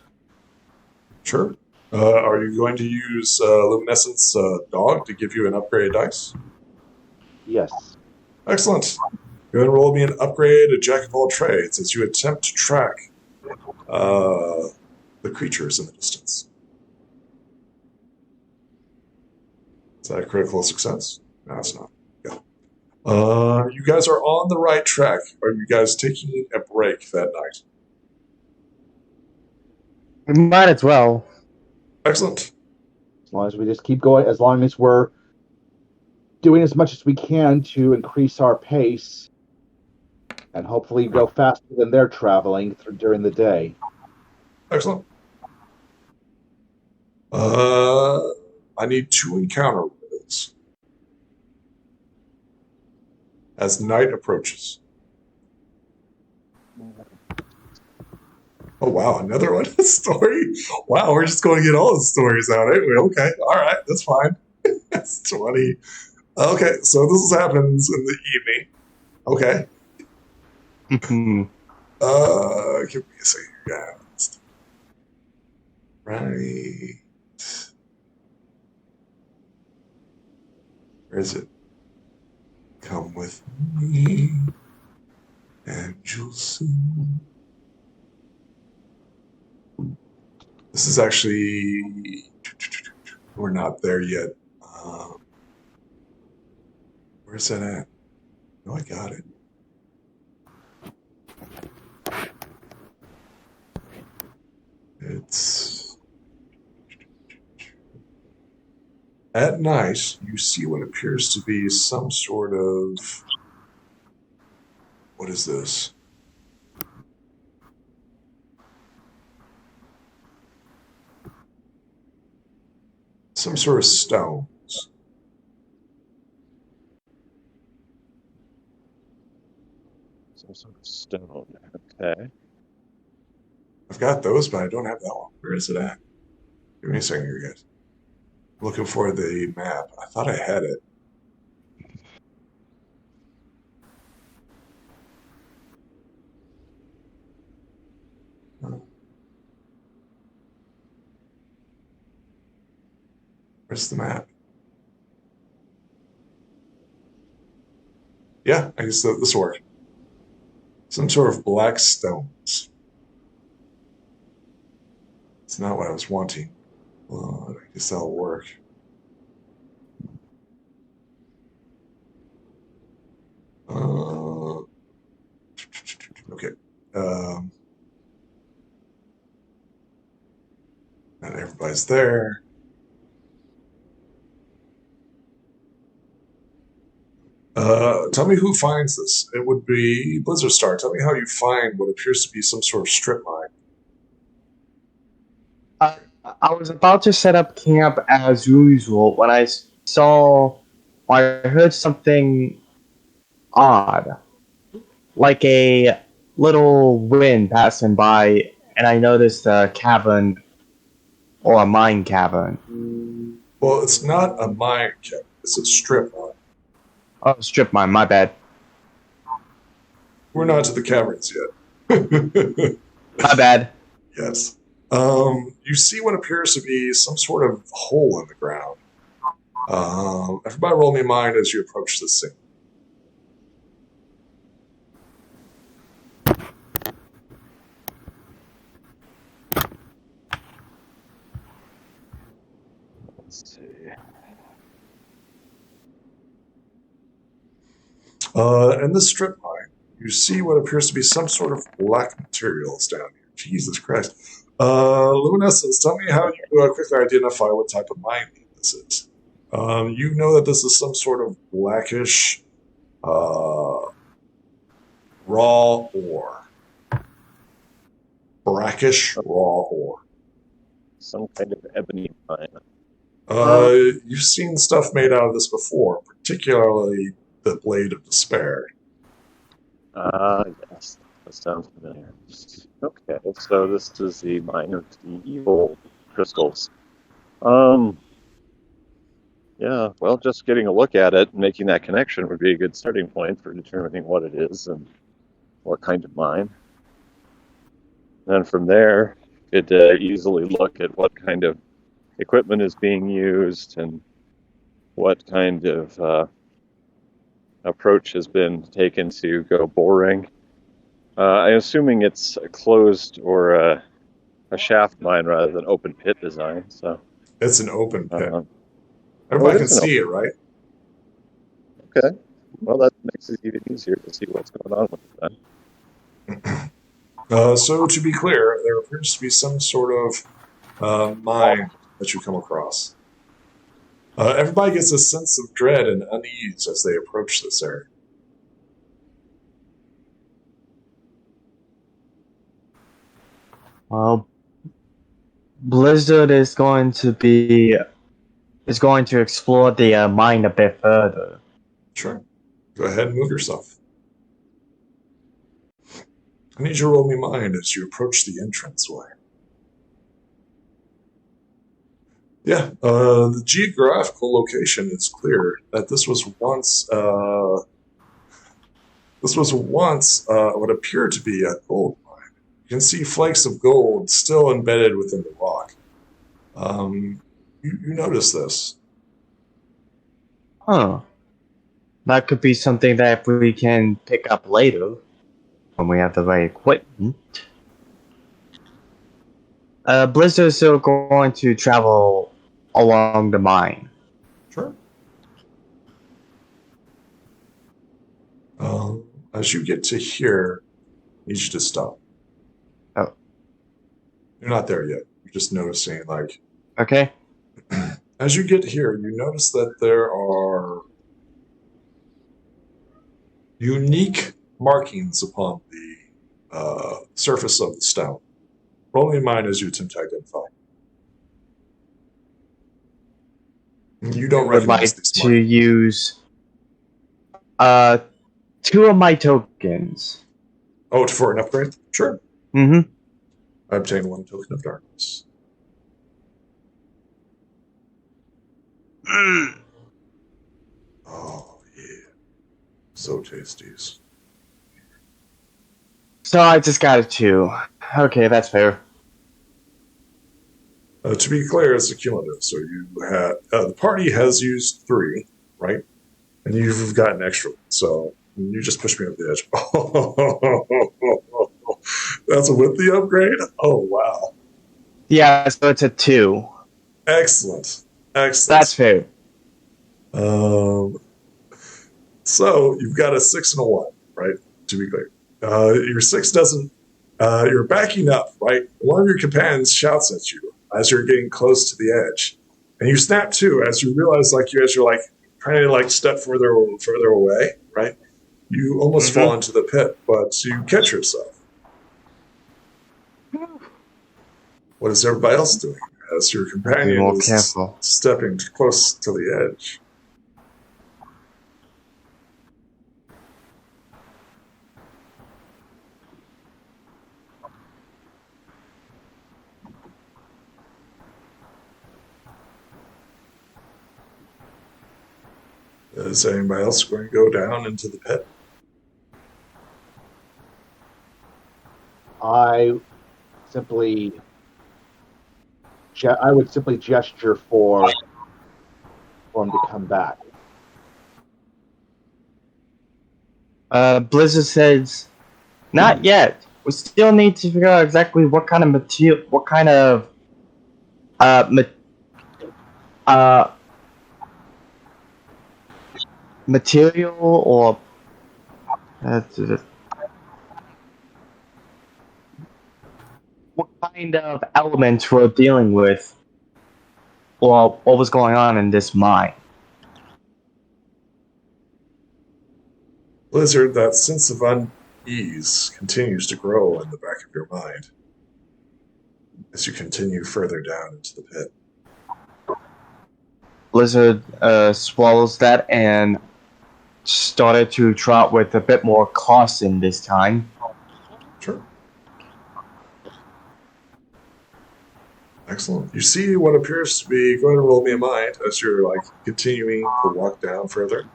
Sure. Are you going to use Luminescence Dog to give you an upgrade dice? Yes. Excellent. Go ahead and roll me an upgrade, a Jack of all trades, as you attempt to track the creatures in the distance. Is that a critical success? No, it's not. Yeah. You guys are on the right track. Are you guys taking a break that night? We might as well. Excellent. As long as we just keep going, as long as we're doing as much as we can to increase our pace and hopefully go faster than they're traveling during the day. Excellent. I need 2 encounter rolls as night approaches. Oh, wow, another one? Story? Wow, we're just going to get all the stories out, ain't we? Okay, all right, that's fine. That's 20. Okay, so this happens in the evening. Okay. Give me a second, guys. Right. Where is it? Come with me, and you'll see. This is actually... We're not there yet. Where's that at? No, I got it. It's... At night, you see what appears to be some sort of... What is this? Some sort of stones. Some sort of stone. Okay. I've got those, but I don't have that one. Where is it at? Give me a second here, guys. Looking for the map. I thought I had it. Where's the map? Yeah, I guess this will work. Some sort of black stones. It's not what I was wanting. Well, I guess that'll work. Okay. Not everybody's there. Tell me who finds this. It would be Blizzard Star. Tell me how you find what appears to be some sort of strip mine. I was about to set up camp as usual when I heard something odd, like a little wind passing by, and I noticed a cavern or a mine cavern. Well, it's not a mine cavern. It's a strip mine. Oh, strip mine. My bad. We're not to the caverns yet. My bad. Yes. You see what appears to be some sort of hole in the ground. Everybody roll me a mind as you approach this thing. Let's see. In the strip mine, you see what appears to be some sort of black materials down here. Jesus Christ. Luminescence, tell me how you quickly identify what type of mine this is. You know that this is some sort of blackish, raw ore. Brackish raw ore. some kind of ebony mine. You've seen stuff made out of this before, particularly the Blade of Despair. Yes, that sounds familiar. Okay, so this is the mine of the evil crystals. Yeah, well, just getting a look at it and making that connection would be a good starting point for determining what it is and what kind of mine. And from there, could easily look at what kind of equipment is being used and what kind of approach has been taken to go boring. I'm assuming it's a closed or a shaft mine rather than open pit design. So It's an open pit. it Everybody can is an see it, right? okay. Well, that makes it even easier to see what's going on with it then. So to be clear, there appears to be some sort of mine that you come across. Everybody gets a sense of dread and unease as they approach this area. Well, Blizzard is going to explore the mine a bit further. Sure. Go ahead and move yourself. I need you to roll me mind as you approach the entranceway. Yeah, the geographical location is clear that this was once what appeared to be a gold mine. You can see flakes of gold still embedded within the rock. You notice this. Huh. That could be something that we can pick up later when we have the right equipment. Blizzard is still going to travel along the mine. Sure. As you get to here, I need you to stop. Oh. You're not there yet. You're just noticing, like, Okay. as you get here, you notice that there are unique markings upon the surface of the stone. Roll me mind as you attempt to identify. You don't I would like recognize these to markings. use 2 of my tokens. Oh, for an upgrade? Sure. Mm-hmm. I obtain 1 token of darkness. Oh, yeah. So tasty. So I just got a 2. Okay, that's fair. To be clear, it's a cumulative. So you had the party has used 3, right? And you've got an extra. So you just pushed me over the edge. That's with the upgrade? Oh, wow. Yeah, so it's a 2. Excellent. That's fair. So you've got a 6 and a 1, right? To be clear. Your 6 doesn't, you're backing up, right? One of your companions shouts at you as you're getting close to the edge. And you snap too as you realize, like, as you're like trying to like step further away, right? You almost fall into the pit, but you catch yourself. What is everybody else doing as your companion Be more is careful. stepping close to the edge? Is anybody else going to go down into the pit? I would simply gesture for him to come back. Blizzard says, not yet. We still need to figure out exactly what kind of material or what kind of elements we're dealing with, or what was going on in this mine. Blizzard, that sense of unease continues to grow in the back of your mind. as you continue further down into the pit. Blizzard swallows that and started to trot with a bit more caution this time. Sure. Excellent. You see what appears to be, go ahead and roll me a mind as you're like continuing to walk down further.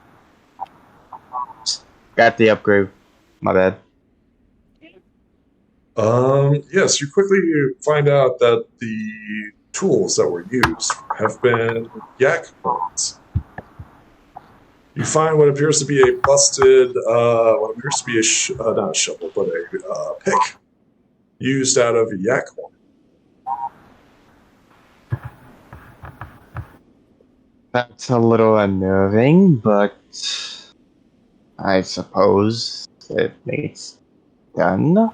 Got the upgrade. My bad. Yes, you quickly find out that the tools that were used have been yak horns. You find what appears to be a busted, not a shovel, but a pick used out of a yak horn. That's a little unnerving, but I suppose it makes done.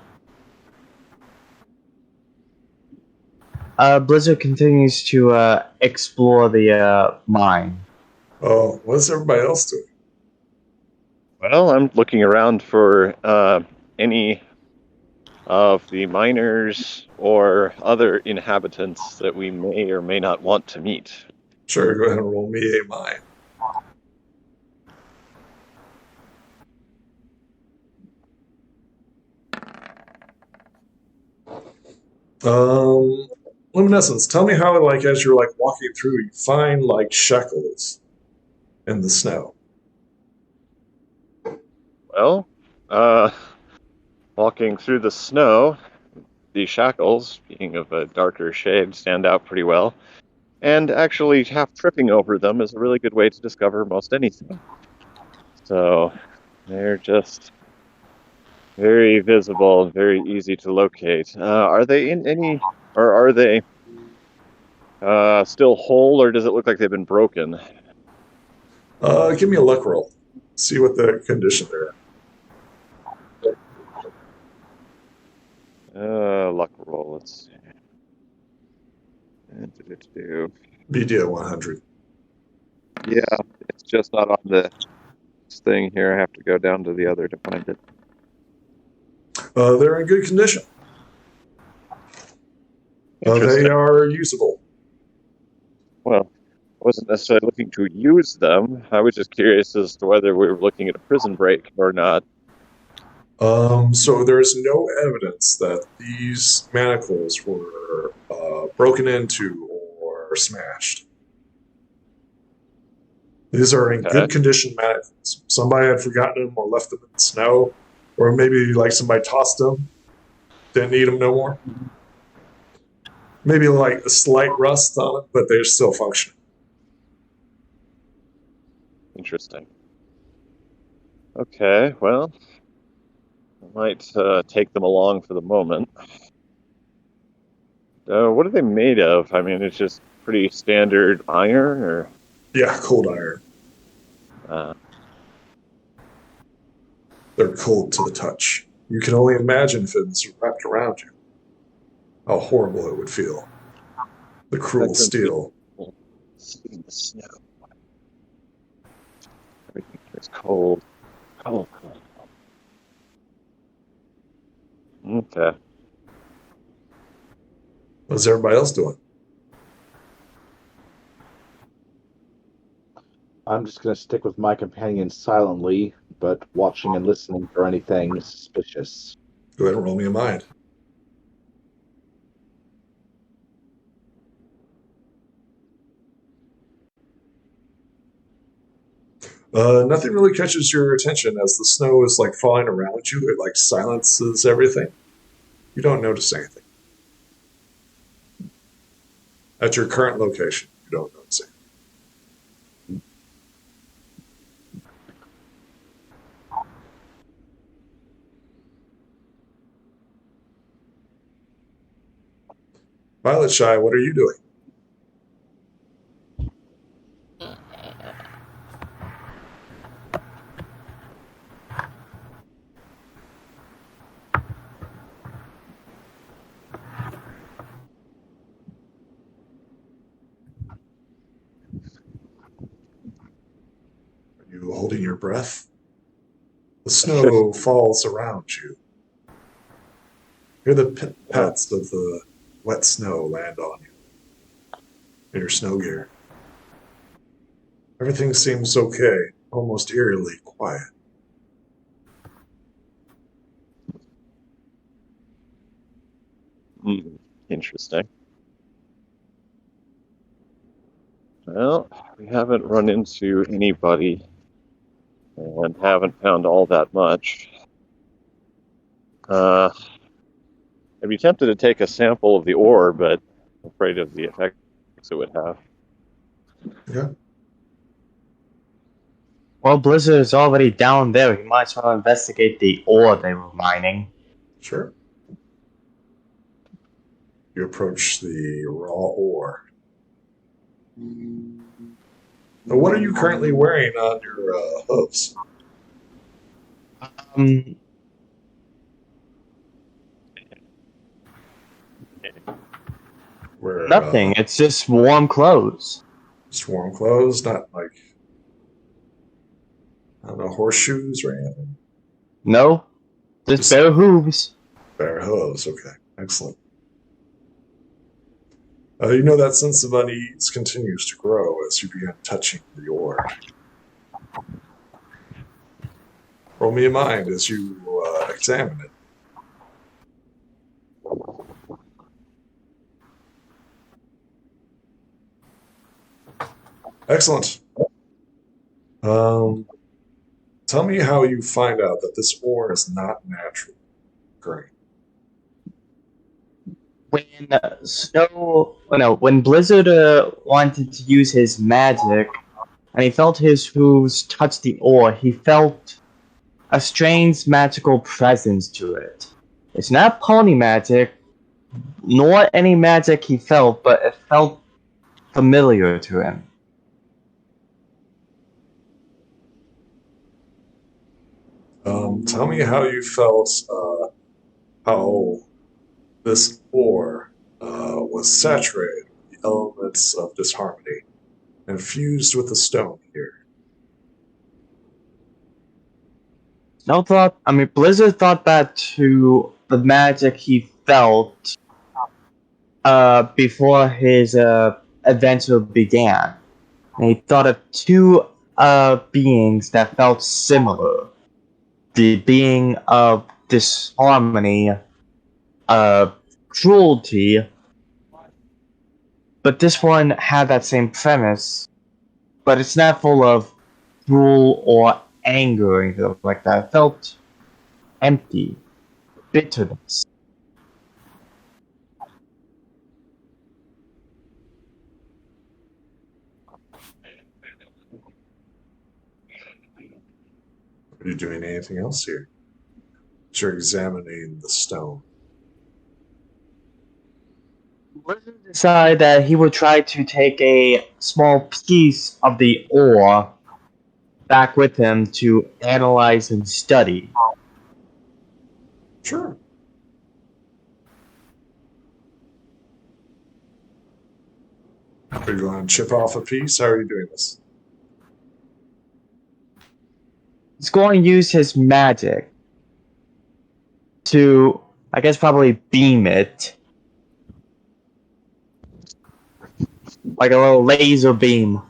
Blizzard continues to explore the mine. Oh, what's everybody else doing? Well, I'm looking around for any of the miners or other inhabitants that we may or may not want to meet. Sure, go ahead and roll me a mind. Luminescence, tell me how, like, as you're like walking through, you find like shekels in the snow. Well, walking through the snow, the shackles, being of a darker shade, stand out pretty well. And actually, half tripping over them is a really good way to discover most anything. So, they're just very visible, very easy to locate. Are they in any, or are they still whole, or does it look like they've been broken? Give me a luck roll. See what the condition they're in. Luck roll, let's see. BDO 100. Yeah, it's just not on the thing here. I have to go down to the other to find it. They're in good condition. They are usable. Well, I wasn't necessarily looking to use them. I was just curious as to whether we were looking at a prison break or not. So there is no evidence that these manacles were broken into or smashed. These are in good condition manacles. Somebody had forgotten them or left them in the snow, or maybe like somebody tossed them, didn't need them no more. Maybe like a slight rust on it, but they're still functioning. Interesting. Okay, well, I might take them along for the moment. What are they made of? I mean, it's just pretty standard iron, or? Yeah, cold iron. They're cold to the touch. You can only imagine if it's wrapped around you. How horrible it would feel. The cruel steel. In the snow. Everything is cold. Cold. Okay. What's everybody else doing? I'm just going to stick with my companion silently, but watching and listening for anything suspicious. Go ahead and roll me a mind. Nothing really catches your attention as the snow is like falling around you. It like silences everything. You don't notice anything. At your current location, you don't notice anything. Violet Shy, what are you doing? Are you holding your breath? The snow falls around you. Hear the pats of the wet snow land on you in your snow gear. Everything seems okay, almost eerily quiet. Interesting. Well, we haven't run into anybody and haven't found all that much. I'd be tempted to take a sample of the ore, but I'm afraid of the effects it would have. Yeah, Well, Blizzard is already down there. We might as well investigate the ore they were mining. sure. You approach the raw ore. Now, what are you currently wearing on your hooves? Um, Wear Nothing. It's just warm clothes. just warm clothes, not like, I don't know, horseshoes or anything. No, just bare hooves. Bare hooves, okay, excellent. You know that sense of unease continues to grow as you begin touching the ore. Roll me a mind as you examine it. Excellent. Tell me how you find out that this ore is not natural. Great. When Blizzard wanted to use his magic, and he felt his hooves touch the ore, he felt a strange magical presence to it. It's not pony magic, nor any magic he felt, but it felt familiar to him. Tell me how you felt, how this ore was saturated with the elements of disharmony and fused with the stone here. Blizzard thought back to the magic he felt before his adventure began. And he thought of two beings that felt similar. The being of disharmony, cruelty, but this one had that same premise, but it's not full of cruel or anger or anything like that. It felt empty, bitterness. Are you doing anything else here? You're examining the stone. Blizzard decided that he would try to take a small piece of the ore back with him to analyze and study. Sure. Are you going to chip off a piece? How are you doing this? He's going to use his magic to, I guess, probably beam it. Like a little laser beam.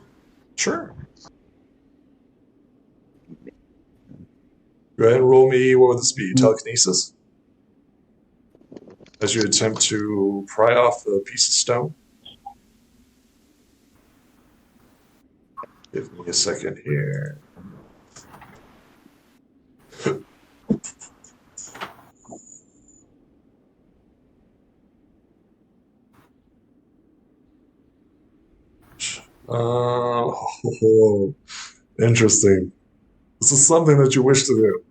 Sure. Go ahead and roll me, what would this be? Telekinesis? As you attempt to pry off the piece of stone? Give me a second here. Oh, interesting. This is something that you wish to do.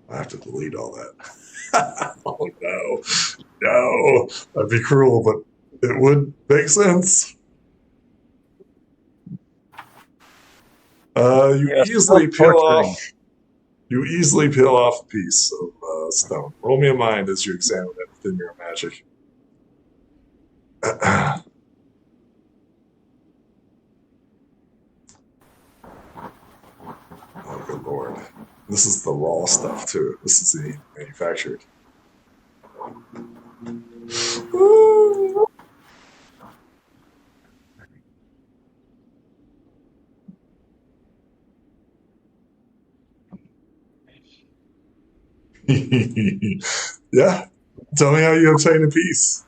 I have to delete all that. Oh no. No. That'd be cruel, but it would make sense. You Yes, easily peel torturing. off. You easily peel off a piece of stone. Roll me a mind as you examine it within your magic. Oh, good lord. This is the raw stuff, too. This is the manufactured. Ooh. Yeah. Tell me how you obtain a piece.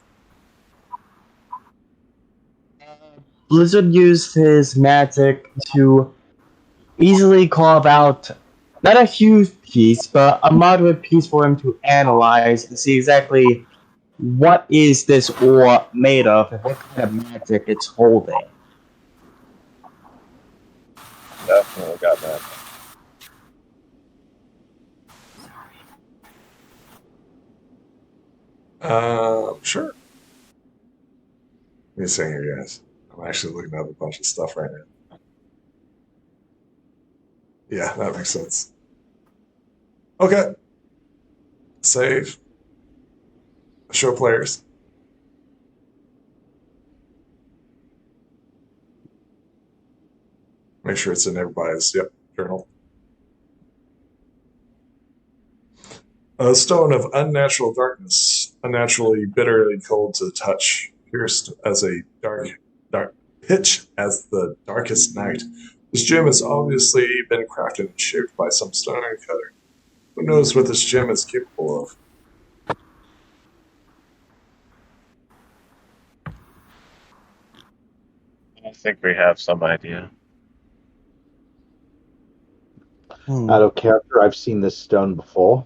Blizzard used his magic to easily carve out not a huge piece, but a moderate piece for him to analyze and see exactly what is this ore made of and what kind of magic it's holding. Definitely got that. Sure. Let me see here, guys. I'm actually looking up a bunch of stuff right now. Yeah, that makes sense. Okay. Save. Show players. Make sure it's in everybody's journal. A stone of unnatural darkness, unnaturally bitterly cold to the touch, pierced as a dark pitch as the darkest night. This gem has obviously been crafted and shaped by some stone cutter. Who knows what this gem is capable of? I think we have some idea. Out of character, I've seen this stone before.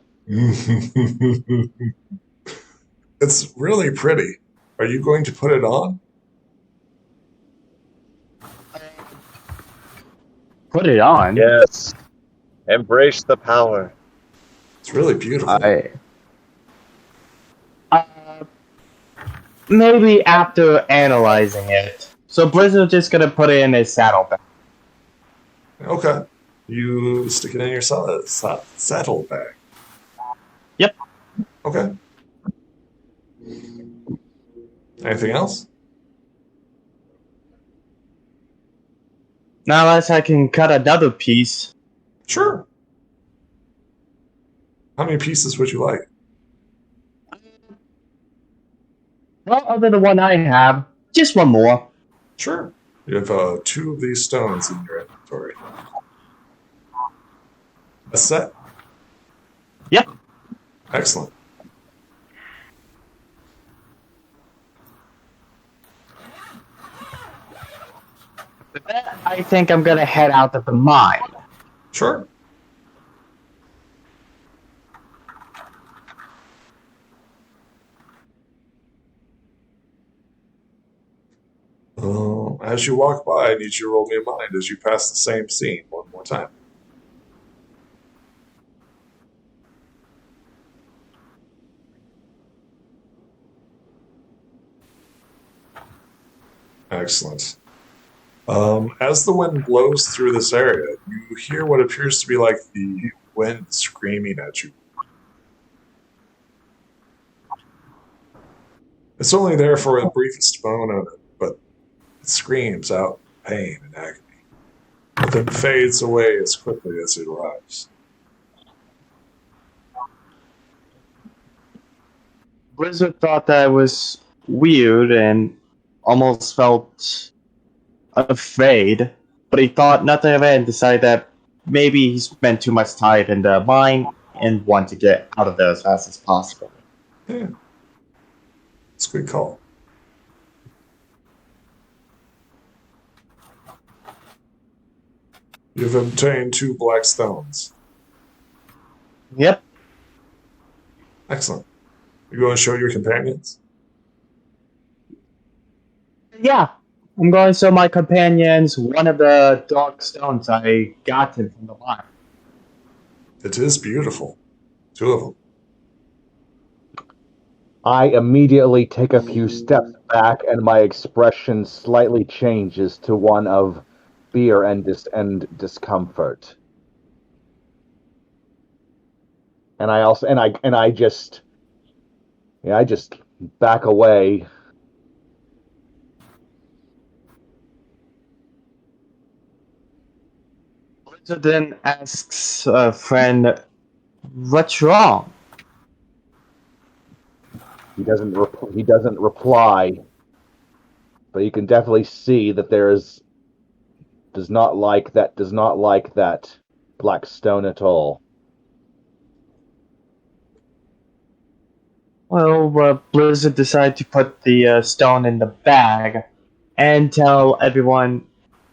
It's really pretty. Are you going to put it on? Put it on. Yes. Embrace the power. It's really beautiful. Maybe after analyzing it. So Blizzard's just gonna put it in his saddlebag. Okay. You stick it in your saddlebag. Yep. Okay. Anything else? Now, unless I can cut another piece. Sure. How many pieces would you like? Well, other than the one I have, just one more. Sure. You have 2 of these stones in your inventory. A set? Yep. Excellent. With that, I think I'm gonna head out of the mine. Sure. As you walk by, I need you to roll me a mind as you pass the same scene one more time. Excellent. As the wind blows through this area, you hear what appears to be like the wind screaming at you. It's only there for the briefest moment, but it screams out pain and agony, but then fades away as quickly as it arrives. Blizzard thought that was weird and almost felt afraid, but he thought nothing of it and decided that maybe he spent too much time in the mine and wanted to get out of there as fast as possible. Yeah. It's a good call. You've obtained 2 black stones. Yep. Excellent. You going to show your companions? Yeah. I'm going to show my companions one of the dark stones I got from the mine. It is beautiful. 2 of them. I immediately take a few steps back, and my expression slightly changes to one of fear and discomfort. And I just back away. So then asks a friend, "What's wrong?" He doesn't reply, but you can definitely see that does not like that black stone at all. Well, Blizzard decided to put the stone in the bag and tell everyone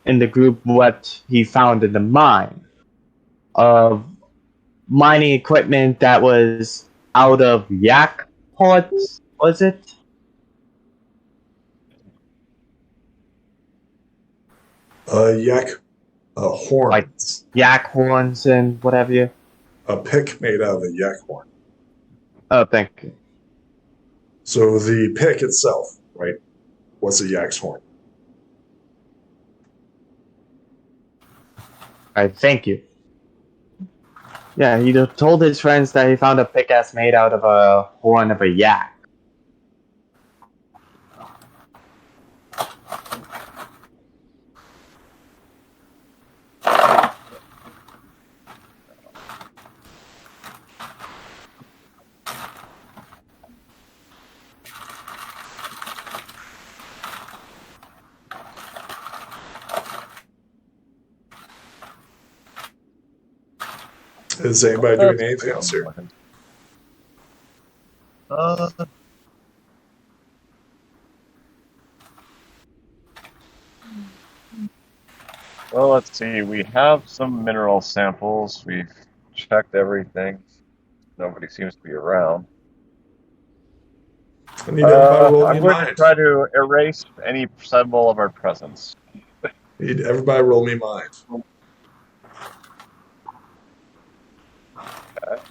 in the group what he found in the mine of mining equipment that was out of yak pods, was it? Yak Like horns. yak horns and whatever you. A pick made out of a yak horn. Oh, thank you. So the pick itself, right, was a yak's horn. Alright, thank you. Yeah, he told his friends that he found a pickaxe made out of a horn of a yak. Is anybody doing anything else here? Well, let's see. We have some mineral samples. We've checked everything. Nobody seems to be around. I need everybody roll me I'm a going to mind. try to erase any symbol of our presence. Need everybody roll me mind. Okay.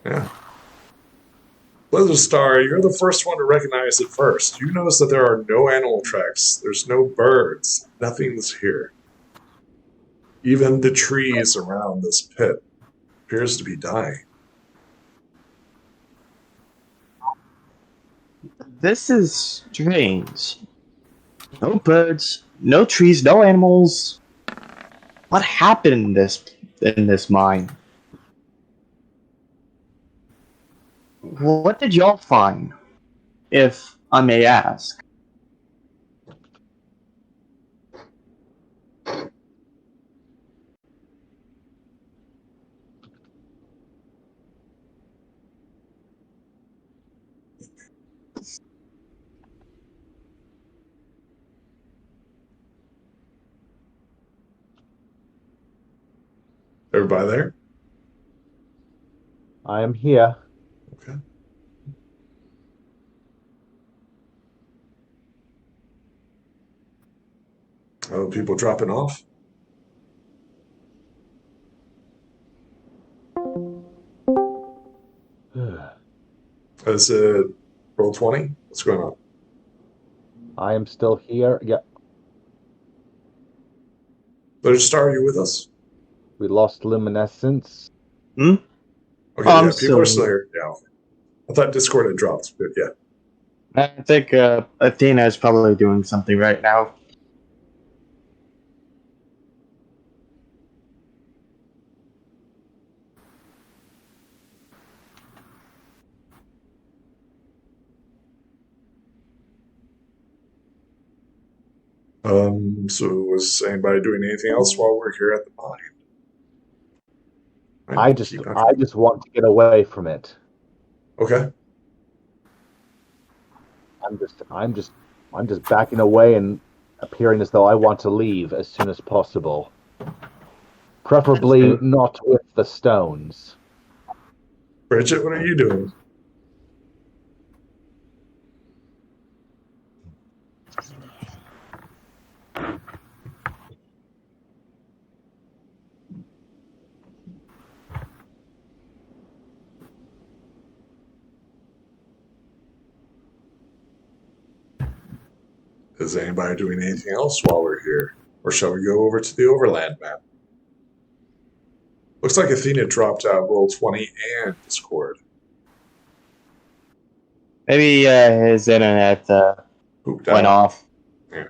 Yeah. Blizzard Star, you're the first one to recognize it first. You notice that there are no animal tracks. There's no birds. Nothing's here. Even the trees around this pit appears to be dying. This is strange. No birds, no trees, no animals. What happened in this mine? What did y'all find, if I may ask? Everybody there? I am here. Okay. Oh, people dropping off? Is it roll 20? What's going on? I am still here. Yeah, Blizzard Star, are you with us? we lost luminescence. Hmm? Okay, I'm yeah, people are still still here. Yeah. I thought Discord had dropped, but yeah. I think Athena is probably doing something right now. So is anybody doing anything else while we're here at the mine? I just want to get away from it. Okay. I'm just backing away and appearing as though I want to leave as soon as possible. Preferably not with the stones. Bridget, what are you doing? Is anybody doing anything else while we're here? Or shall we go over to the overland map? Looks like Athena dropped out Roll20 and Discord. Maybe his internet Pooped went out. off. Yeah.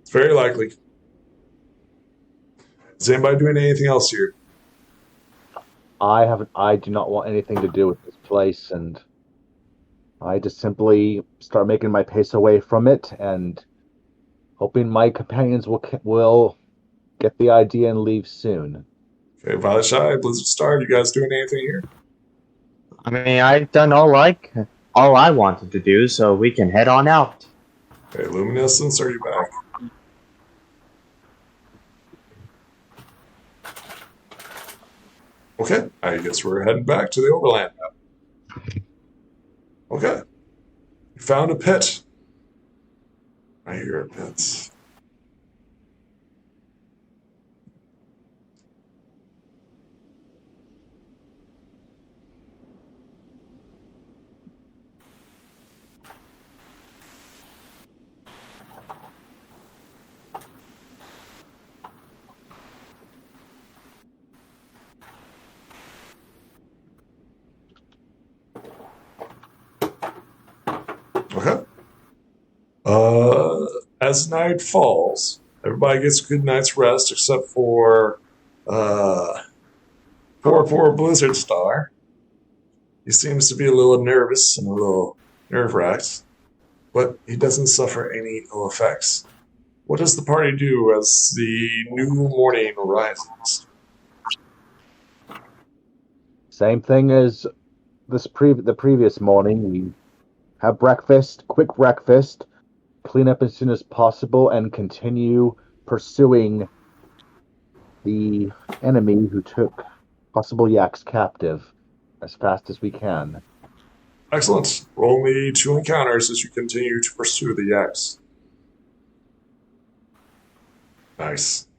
It's very likely. Is anybody doing anything else here? I do not want anything to do with this place, and I just simply start making my pace away from it, and hoping my companions will get the idea and leave soon. Okay, Violet Shy, Blizzard Star, you guys doing anything here? I mean, I've done all I wanted to do, so we can head on out. Okay, Luminescence, are you back? Okay, I guess we're heading back to the overland map. Okay. You found a pit. I hear a pit. Okay. As night falls, everybody gets a good night's rest except for poor Blizzard Star. He seems to be a little nervous and a little nerve-wracked, but he doesn't suffer any ill effects. What does the party do as the new morning arises? Same thing as the previous morning. We have breakfast, quick breakfast, clean up as soon as possible, and continue pursuing the enemy who took possible yaks captive as fast as we can. Excellent. Roll me 2 encounters as you continue to pursue the yaks. Nice. I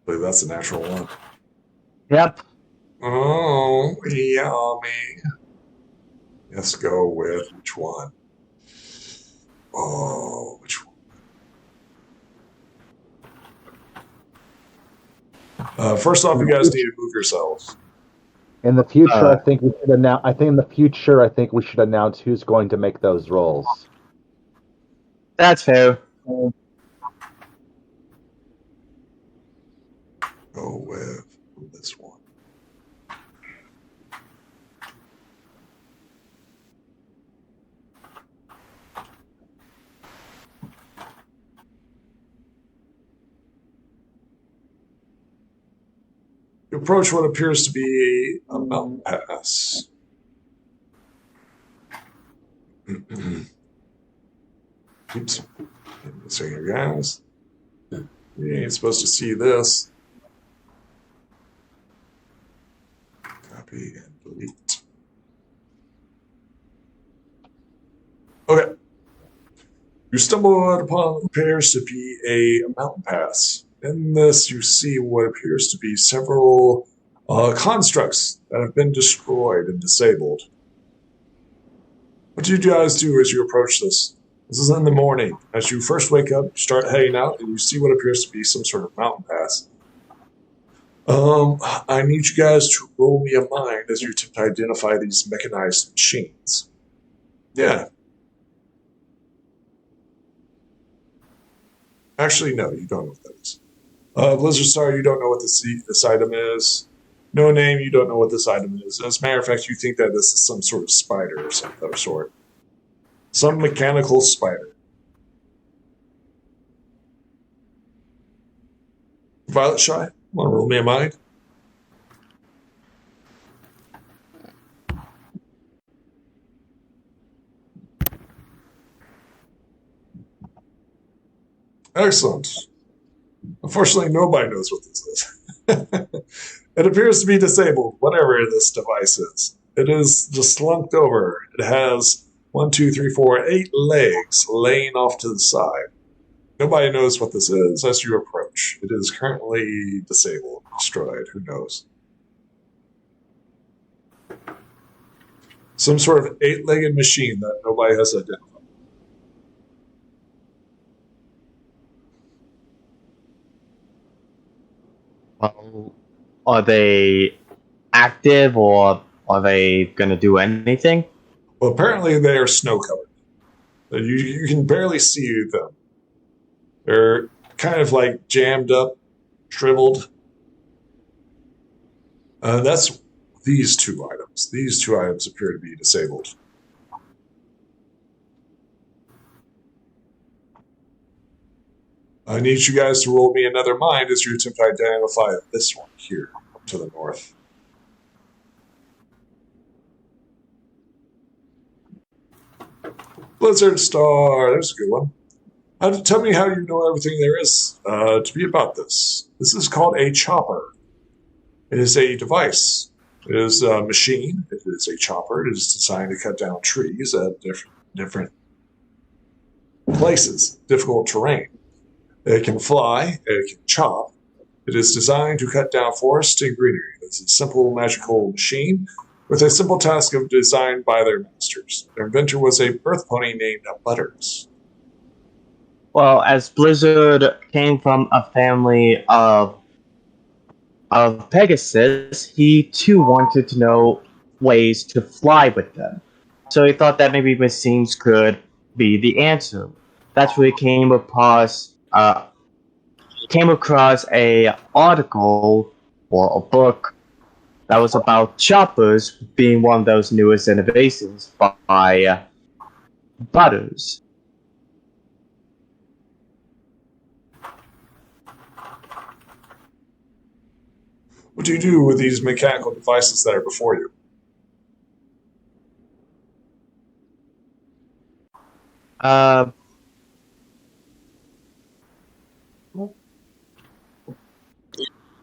believe that's a natural one. Yep. Oh, yummy. Let's go with which one? Oh, which one? First off, you guys need to move yourselves. In the future, I think we should announce. I think we should announce who's going to make those rolls. That's fair. Go with this one. You approach what appears to be a mountain pass. Oops. Missing here, guys. You ain't supposed to see this. Copy and delete. Okay. You stumble upon what appears to be a mountain pass. In this, you see what appears to be several constructs that have been destroyed and disabled. What do you guys do as you approach this? This is in the morning. As you first wake up, you start heading out, and you see what appears to be some sort of mountain pass. I need you guys to roll me a mind as you attempt to identify these mechanized machines. Yeah. Actually, no, you don't know what that is. Blizzard Star, you don't know what this item is. No Name, you don't know what this item is. As a matter of fact, you think that this is some sort of spider or some other sort. Some mechanical spider. Violet Shy, want to roll me a mind? Excellent. Unfortunately, nobody knows what this is. It appears to be disabled, whatever this device is. It is just slumped over. It has 1, 2, 3, 4, 8 legs laying off to the side. Nobody knows what this is as you approach. It is currently disabled, destroyed, who knows. Some sort of 8-legged machine that nobody has identified. Well, are they active or are they going to do anything? Well, apparently they are snow covered. You can barely see them. They're kind of like jammed up, shriveled. That's these two items. These two items appear to be disabled. I need you guys to roll me another mind as you attempt to identify this one here to the north. Blizzard Star, there's a good one. Tell me how you know everything there is to be about this. This is called a chopper. It is a device. It is a machine. It is a chopper. It is designed to cut down trees at different places, difficult terrain. It can fly. It can chop. It is designed to cut down forest and greenery. It's a simple magical machine with a simple task of designed by their masters. Their inventor was a birth pony named Butters. Well, as Blizzard came from a family of Pegasus, he too wanted to know ways to fly with them. So he thought that maybe machines could be the answer. That's where he came across a article or a book that was about choppers being one of those newest innovations by Butters. What do you do with these mechanical devices that are before you? Uh,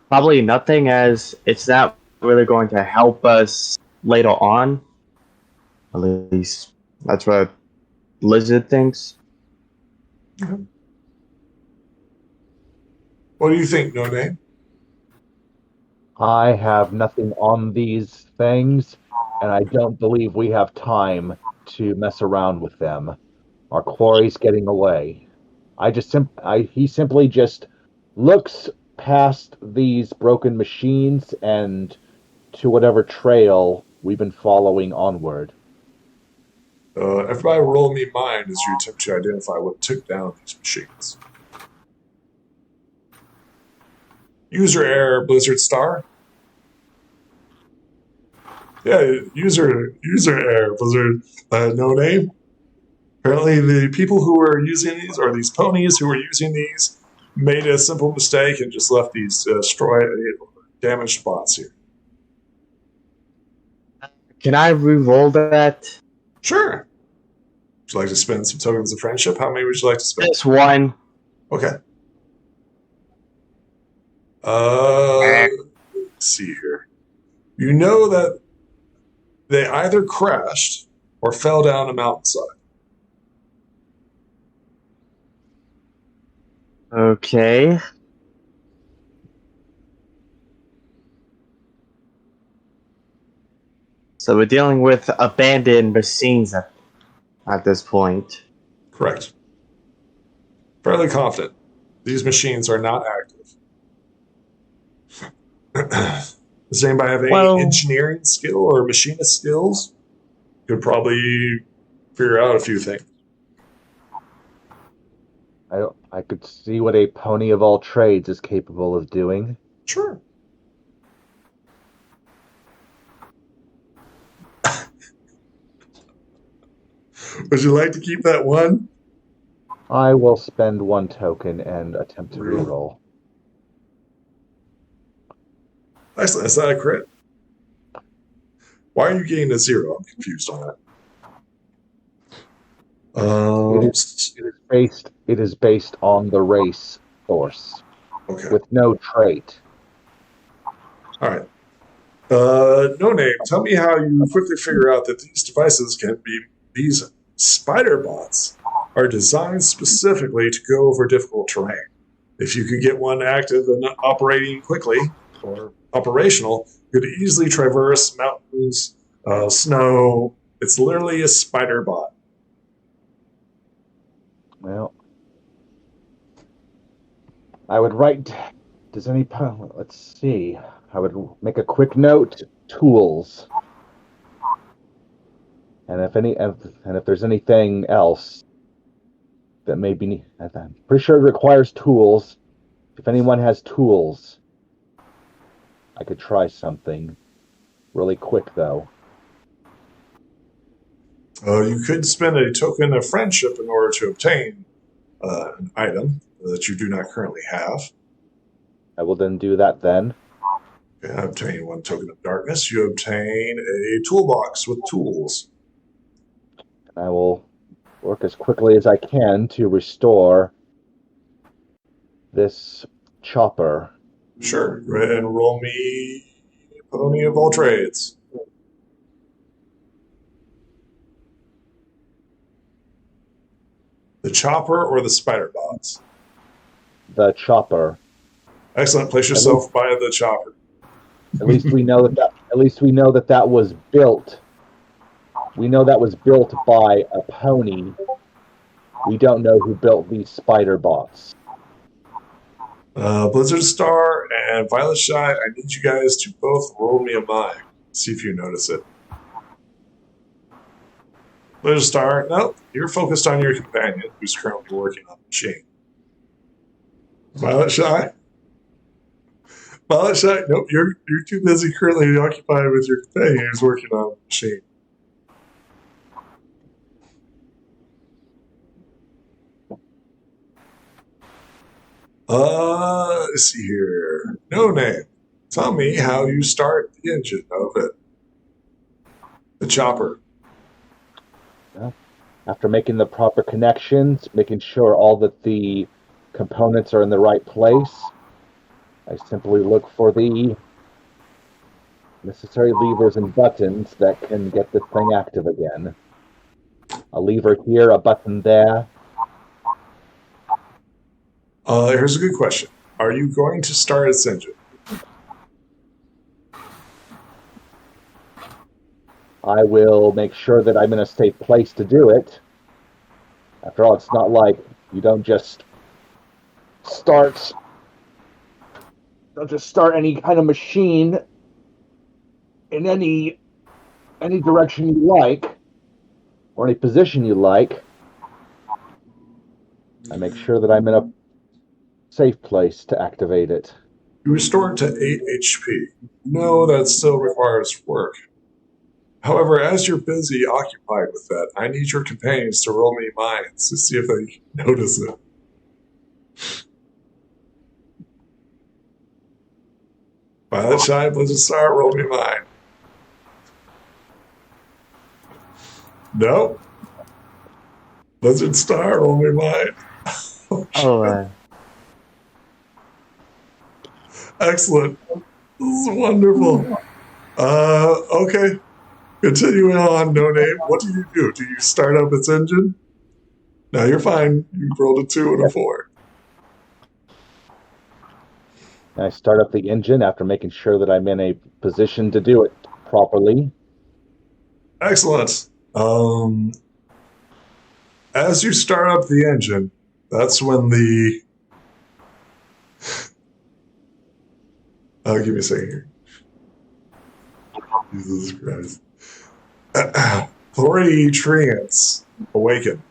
Probably nothing, as it's not really going to help us later on. At least that's what Lizard thinks. What do you think, No Name? I have nothing on these things, and I don't believe we have time to mess around with them. Our quarry's getting away. He simply just looks past these broken machines and to whatever trail we've been following onward. Everybody roll me mind as you attempt to identify what took down these machines. User error, Blizzard Star. Yeah, user error, Blizzard. No Name. Apparently, the people who were using these, or these ponies who were using these, made a simple mistake and just left these damaged spots here. Can I re-roll that? Sure. Would you like to spend some tokens of friendship? How many would you like to spend? Just one. Okay. Let's see here. You know that they either crashed or fell down a mountainside. Okay. So we're dealing with abandoned machines at this point. Correct. Fairly confident. These machines are not active. Does anybody have any engineering skill or machinist skills? Could probably figure out a few things. I could see what a pony of all trades is capable of doing. Sure. Would you like to keep that one? I will spend one token and attempt to reroll. Excellent. Is that a crit? Why are you getting a 0? I'm confused on that. It is based on the race force. Okay. With no trait. All right. No Name. Tell me how you quickly figure out that these devices these spider bots are designed specifically to go over difficult terrain. If you could get one active and operating quickly, or operational, you could easily traverse mountains, snow. It's literally a spider bot. Well, I would write Does any... Let's see. I would make a quick note. Tools. And if there's anything else that may be... I'm pretty sure it requires tools. If anyone has tools, I could try something. Really quick, though. You could spend a token of friendship in order to obtain an item that you do not currently have. I will then do that then. Okay, obtain 1 token of darkness. You obtain a toolbox with tools. I will work as quickly as I can to restore this chopper. Sure. Go ahead and roll me Pony of all trades. The chopper or the spider bots? The chopper. Excellent. Place yourself by the chopper. At least we know that that was built. We know that was built by a pony. We don't know who built these spider bots. Blizzard Star and Violet Shy, I need you guys to both roll me a mind. See if you notice it. Blizzard Star, nope. You're focused on your companion, who's currently working on the machine. Violet Shy? Violet Shy, nope. You're too busy currently occupied with your companion who's working on the machine. Let's see here. No name. Tell me how you start the engine of it. The chopper. After making the proper connections, making sure all that the components are in the right place, I simply look for the necessary levers and buttons that can get this thing active again. A lever here, a button there. Here's a good question. Are you going to start its engine? I will make sure that I'm in a safe place to do it. After all, it's not like you don't just start any kind of machine in any direction you like or any position you like. I make sure that I'm in a safe place to activate it. You restore it to 8 HP. No, that still requires work. However, as you're busy occupied with that, I need your companions to roll me minds to see if they notice it. Violet Shy, Blizzard Star, roll me mine. Nope. Blizzard Star, roll me mine. Excellent. This is wonderful. Okay. Continuing on, No Name. What do? Do you start up its engine? No, you're fine. You rolled a 2 and a 4. I start up the engine after making sure that I'm in a position to do it properly. Excellent. As you start up the engine, that's when the... give me a second here. Jesus Christ. 3 treants awaken.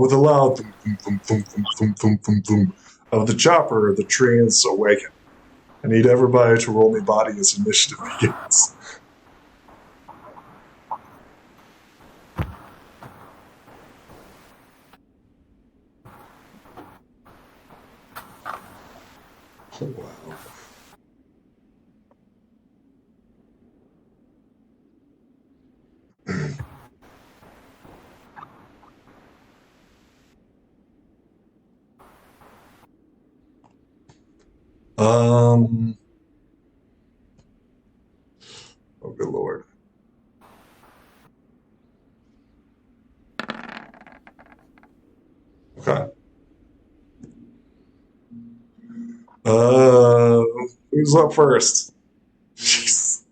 With a loud thum, thum, thum, thum, thum, thum, thum, thum of the chopper, the treants awaken. I need everybody to roll me body as initiative begins. Oh, wow. Oh, good Lord. Okay. Who's up first? Jeez.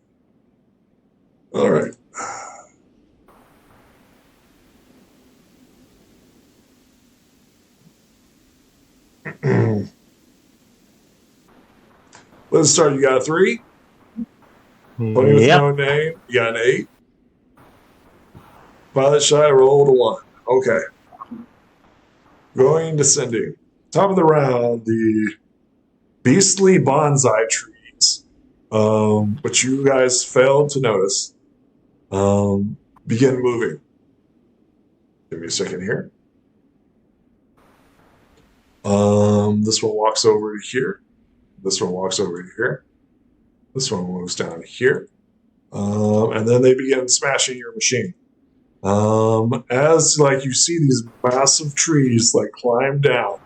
Let's start. You got a 3. Pony with Yep. no name. You got an 8. Violet Shy rolled a 1. Okay. Descending. Top of the round, the beastly bonsai trees, which you guys failed to notice, begin moving. Give me a second here. This one walks over to here. This one walks over to here. This one moves down here. And then they begin smashing your machine. As you see these massive trees climb down,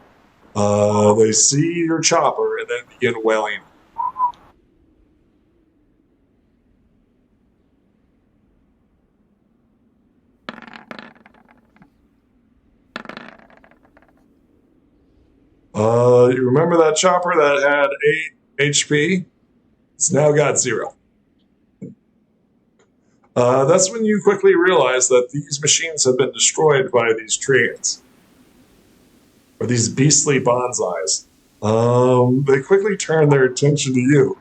they see your chopper and then begin wailing. You remember that chopper that had 8 HP? It's now got 0. That's when you quickly realize that these machines have been destroyed by these treants, or these beastly bonsais. They quickly turn their attention to you.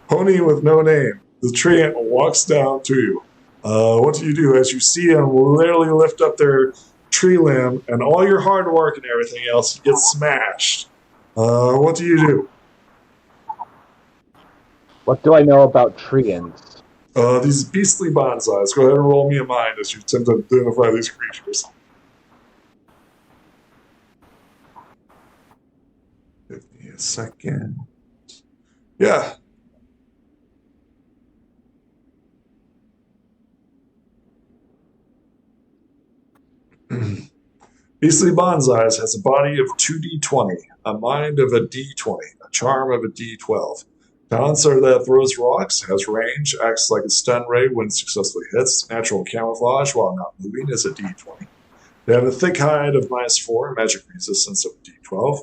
Pony with no name, the treant walks down to you. What do you do as you see them literally lift up their tree limb and all your hard work and everything else gets smashed? What do you do? What do I know about treants? These beastly bonsais. Go ahead and roll me a mind as you attempt to identify these creatures. Give me a second. Yeah. Beastly Bonsais has a body of 2d20, a mind of a d20, a charm of a d12. Dancer that throws rocks, has range, acts like a stun ray when successfully hits, natural camouflage while not moving is a d20. They have a thick hide of -4, magic resistance of d12.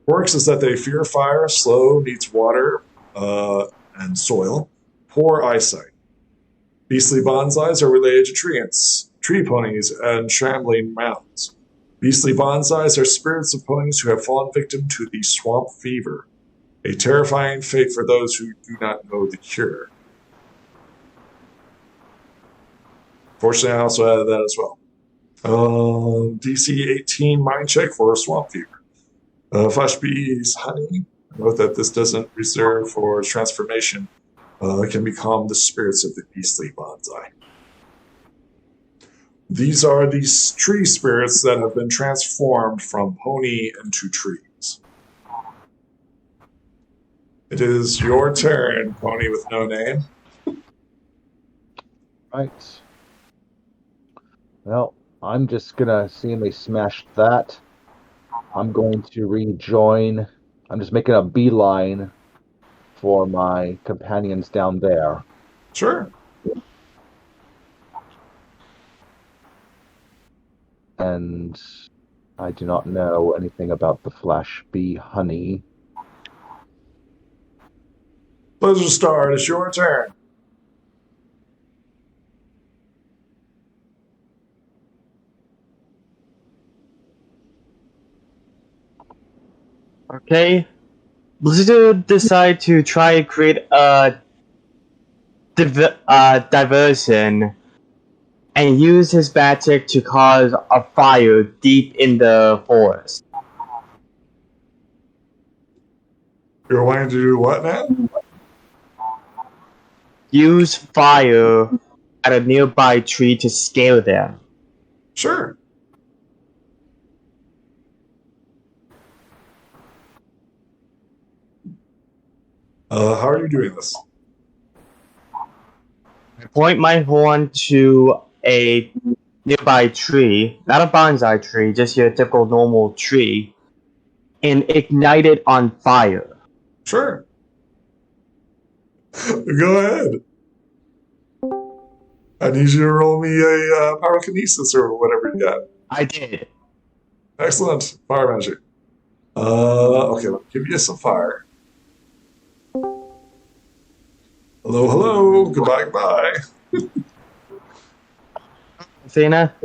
Quirks is that they fear fire, slow, needs water and soil, poor eyesight. Beastly Bonsais are related to treants, tree ponies, and shambling mounds. Beastly Bonsais are spirits of ponies who have fallen victim to the swamp fever, a terrifying fate for those who do not know the cure. Fortunately, I also added that as well. DC 18 mind check for swamp fever. Flash Bee's honey. Note that this doesn't reserve for transformation. Can become the spirits of the beastly bonsai. These are these tree spirits that have been transformed from pony into trees. It is your turn, pony with no name. Right. Well, I'm just gonna, seeing they smashed that, I'm going to rejoin. I'm just making a beeline for my companions down there. Sure. And I do not know anything about the Flash Bee honey. Pleasure Star, it's your turn. Okay. Blizzard decide to try and create a diversion and use his magic to cause a fire deep in the forest. You're wanting to do what now? Use fire at a nearby tree to scare them. Sure. How are you doing this? I point my horn to a nearby tree, not a bonsai tree, just your typical normal tree, and ignite it on fire. Sure. Go ahead. I need you to roll me a pyrokinesis or whatever you got. I did. Excellent. Fire magic. Okay, let me give you some fire. Hello, hello. Goodbye, goodbye. Athena?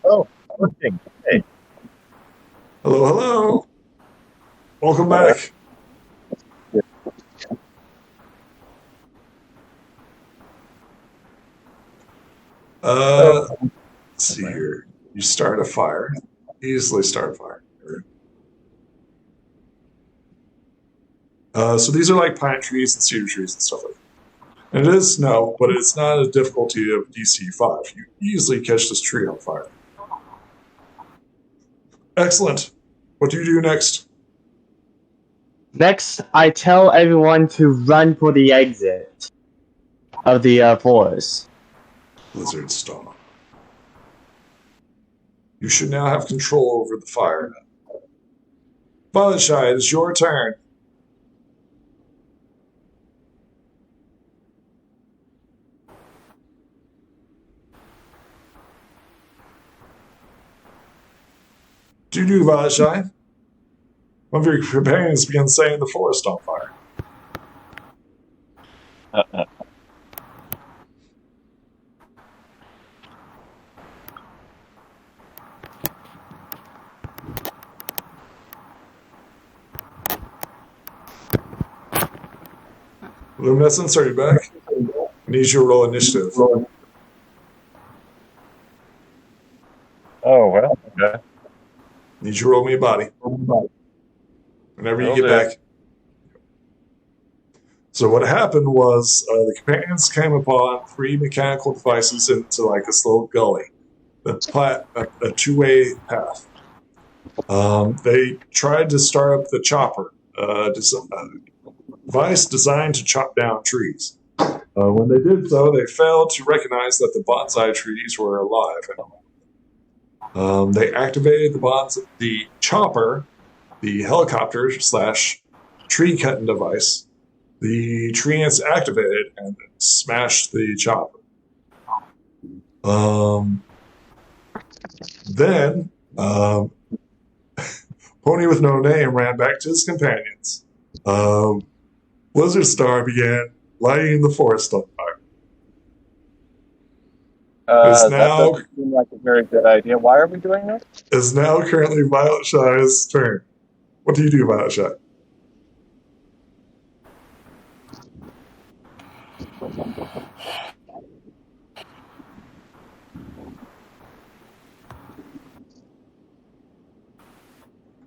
Oh, working. Hey, Hello, hello. Welcome back. Let's see here. You start a fire. Easily start a fire. So these are like pine trees and cedar trees and stuff like that. And it is snow, but it's not a difficulty of DC 5. You easily catch this tree on fire. Excellent. What do you do next? Next, I tell everyone to run for the exit of the forest. Blizzard Storm. You should now have control over the fire. Violet Shy, it is your turn. Do you do, Violet Shy? One of your companions began setting the forest on fire. Luminescence, are you back? I need you to roll initiative. Oh, well, okay. Need you to roll me a body. Whenever you get back. So what happened was the companions came upon 3 mechanical devices into like this little gully, a two-way path. They tried to start up the chopper, device designed to chop down trees. When they did so, they failed to recognize that the bonsai trees were alive. They activated the chopper, the helicopter / tree cutting device. The tree ants activated and smashed the chopper. Then, Pony with no name ran back to his companions. Blizzard Star began lighting the forest on fire. That doesn't seem like a very good idea. Why are we doing that? It's now currently Violet Shy's turn. What do you do, Violet Shy?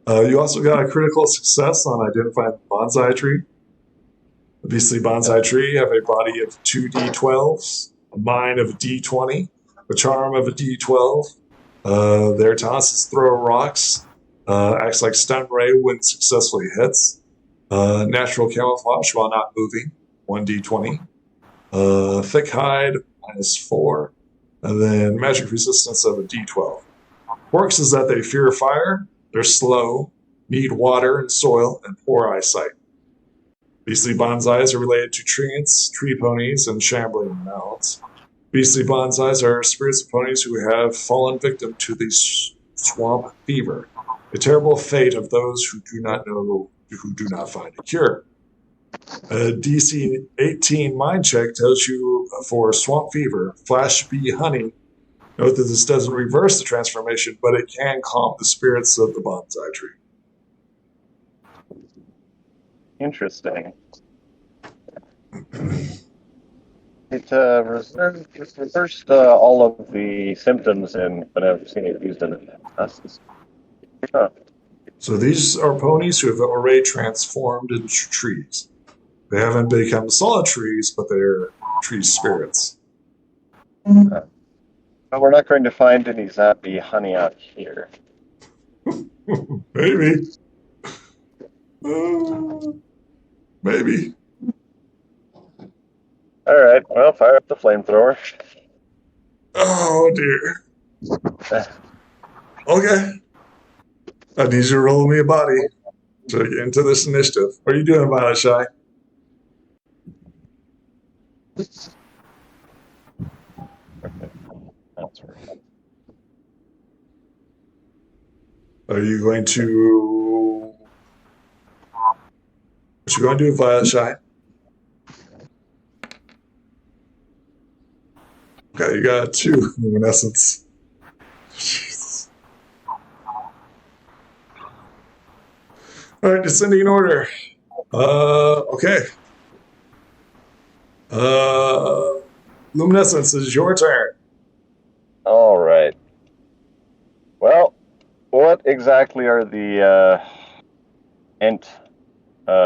You also got a critical success on identifying the bonsai tree. The beastly bonsai tree have a body of 2 D12s, a mind of a D20, a charm of a D12. Their task is throw rocks, acts like stun ray when successfully hits, natural camouflage while not moving, 1 D20, thick hide, -4, and then magic resistance of a D12. Quirks is that they fear fire, they're slow, need water and soil, and poor eyesight. Beastly bonsais are related to treants, tree ponies, and shambling mouths. Beastly bonsais are spirits of ponies who have fallen victim to the swamp fever, a terrible fate of those who do not find a cure. A DC 18 mind check tells you for swamp fever, flash bee honey. Note that this doesn't reverse the transformation, but it can calm the spirits of the bonsai tree. Interesting. It reversed all of the symptoms, but I've seen it used in the past. Huh. So these are ponies who have already transformed into trees. They haven't become solid trees, but they're tree spirits. But we're not going to find any zappy honey out here. Maybe. Maybe. All right, well, fire up the flamethrower. Oh, dear. Okay. I need you to roll me a body to get into this initiative. What are you doing, Violet Shy? Are you going to... What you going to do, Violet Shy? Okay, you got 2 luminescence. Jesus. All right, descending order. Okay. Luminescence is your turn. All right. Well, what exactly are the int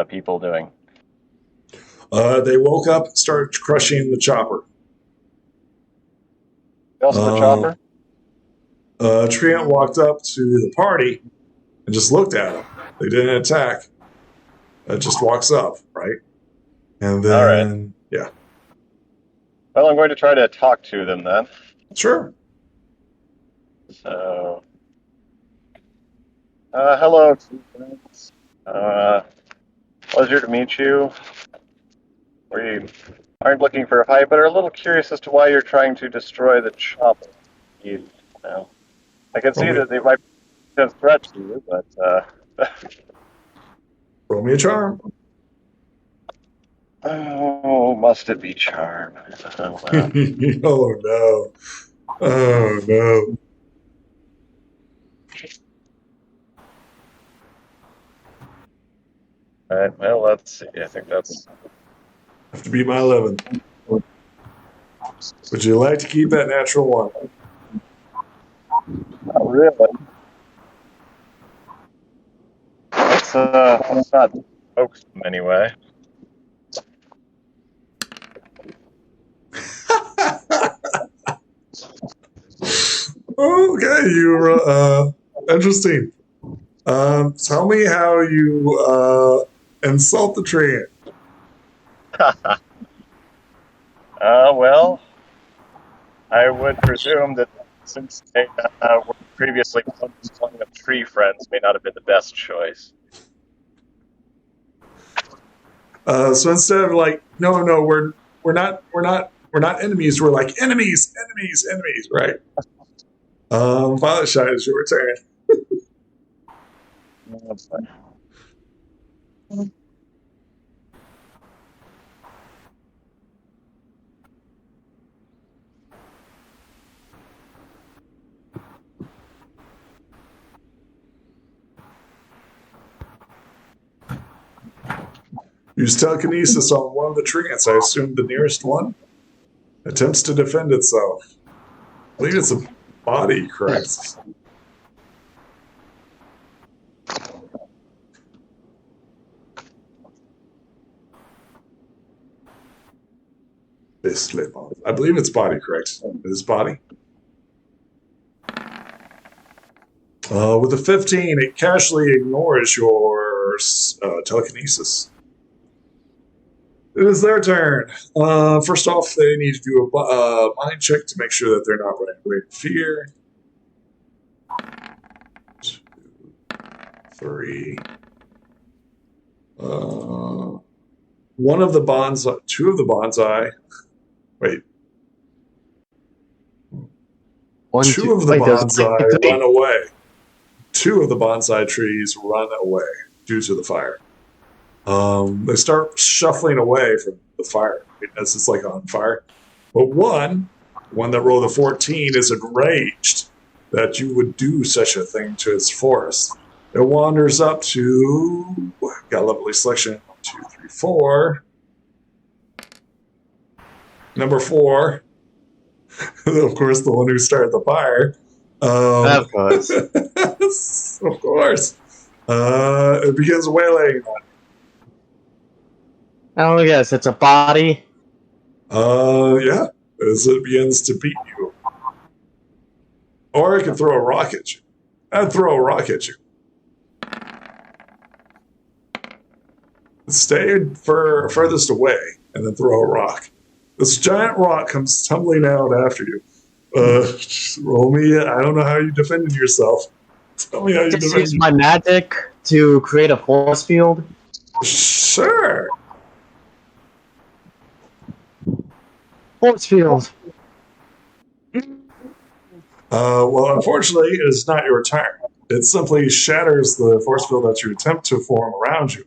people doing? They woke up and started crushing the chopper. Also the chopper? Treant walked up to the party and just looked at them. They didn't attack. Just walks up, right? And then, All right. Yeah. Well, I'm going to try to talk to them then. Sure. So, hello, two friends. Pleasure to meet you. We aren't looking for a fight, but are a little curious as to why you're trying to destroy the chopper. You know, I can see that they might be a threat to you, but Roll me a charm. oh, must it be charm? Oh, well. Oh, no. Oh, no. All right, well, let's see. I think that's... Have to beat my 11. Would you like to keep that natural one? Not really. Let's not focus them anyway. Okay, you interesting. Tell me how you insult the tree. Well, I would presume that since they were previously calling them tree friends, may not have been the best choice. So instead of like, no, we're not enemies. We're like enemies, right? Violet Shy is your turn. Use telekinesis on one of the treants. I assume the nearest one attempts to defend itself. I believe it's a body, correct? This slip on. I believe it's body, correct? It is body. With a 15, it casually ignores your telekinesis. It is their turn. First off, they need to do a mind check to make sure that they're not running away in fear. 2, 3. One of the bonsai, 2 of the bonsai. Wait. 2 of the bonsai run away. 2 of the bonsai trees run away due to the fire. They start shuffling away from the fire as it's like on fire. But one that rolled a 14, is enraged that you would do such a thing to its forest. It wanders up to, got a lovely selection, 1, 2, 3, 4. Number 4, of course, the one who started the fire. Of course. Of course. It begins wailing. Oh, yes, it's a body. Yeah, as it begins to beat you. Or it can throw a rock at you. I'd throw a rock at you. Stay furthest away and then throw a rock. This giant rock comes tumbling out after you. Roll me. I don't know how you defended yourself. Tell me how you Just defended. use my magic to create a force field. Sure. Force field. Well, unfortunately, it is not your turn. It simply shatters the force field that you attempt to form around you.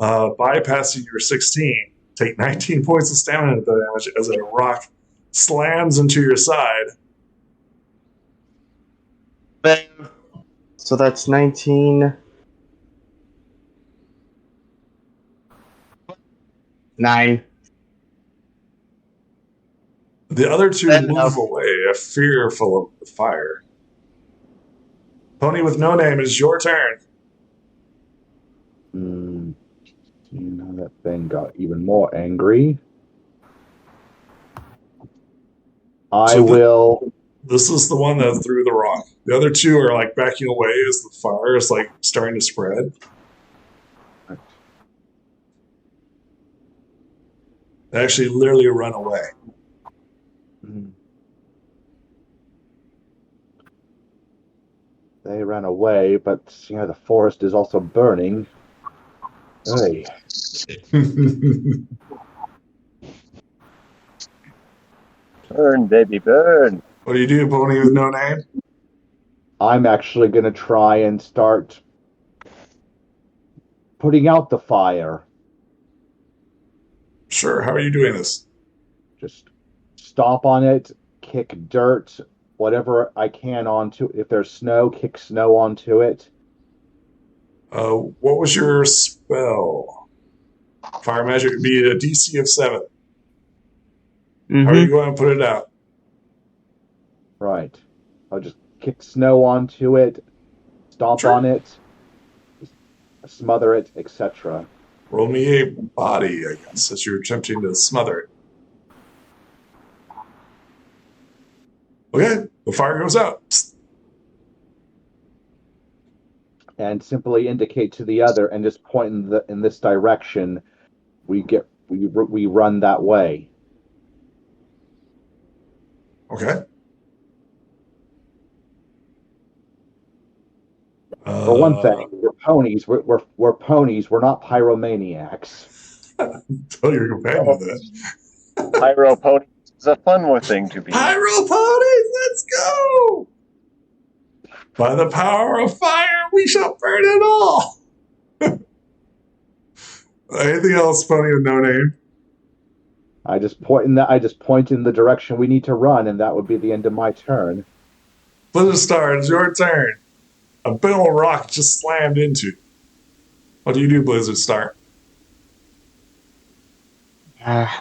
Bypassing your 16, take 19 points of stamina damage as a rock slams into your side. So that's 19. 9. The other two Fair move enough. away, fearful of the fire. Pony with no name, it is your turn. That thing got even more angry. I So will. This is the one that threw the rock. The other two are like backing away as the fire is like starting to spread. They actually literally run away. They ran away, but the forest is also burning. Hey. Burn, baby, burn. What do you do, Pony with no name? I'm actually going to try and start putting out the fire. Sure, how are you doing this? Just stomp on it, kick dirt, whatever I can onto it. If there's snow, kick snow onto it. What was your spell? Fire magic would be a DC of 7. How are you going to put it out? Right. I'll just kick snow onto it, stomp on it, smother it, etc. Roll me a body, I guess, as you're attempting to smother it. Okay, the fire goes out. Psst. And simply indicate to the other and just point in this direction. We run that way. Okay. For one thing, we're ponies. We're ponies. We're not pyromaniacs. Tell your companion that. Pyro pony is a fun thing to be. Pyro ponies, let's go! By the power of fire, we shall burn it all. Anything else, Pony with no name? I just point in the direction we need to run, and that would be the end of my turn. Blizzard Star, it's your turn. A big old rock just slammed into. What do you do, Blizzard Star? I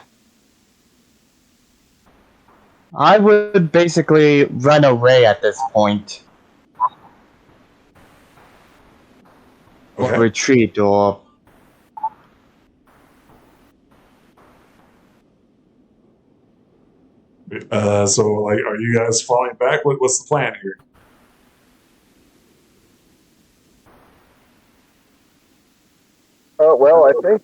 would basically run away at this point. Okay. Or retreat, or... So, like, are you guys falling back? What's the plan here? Well, I think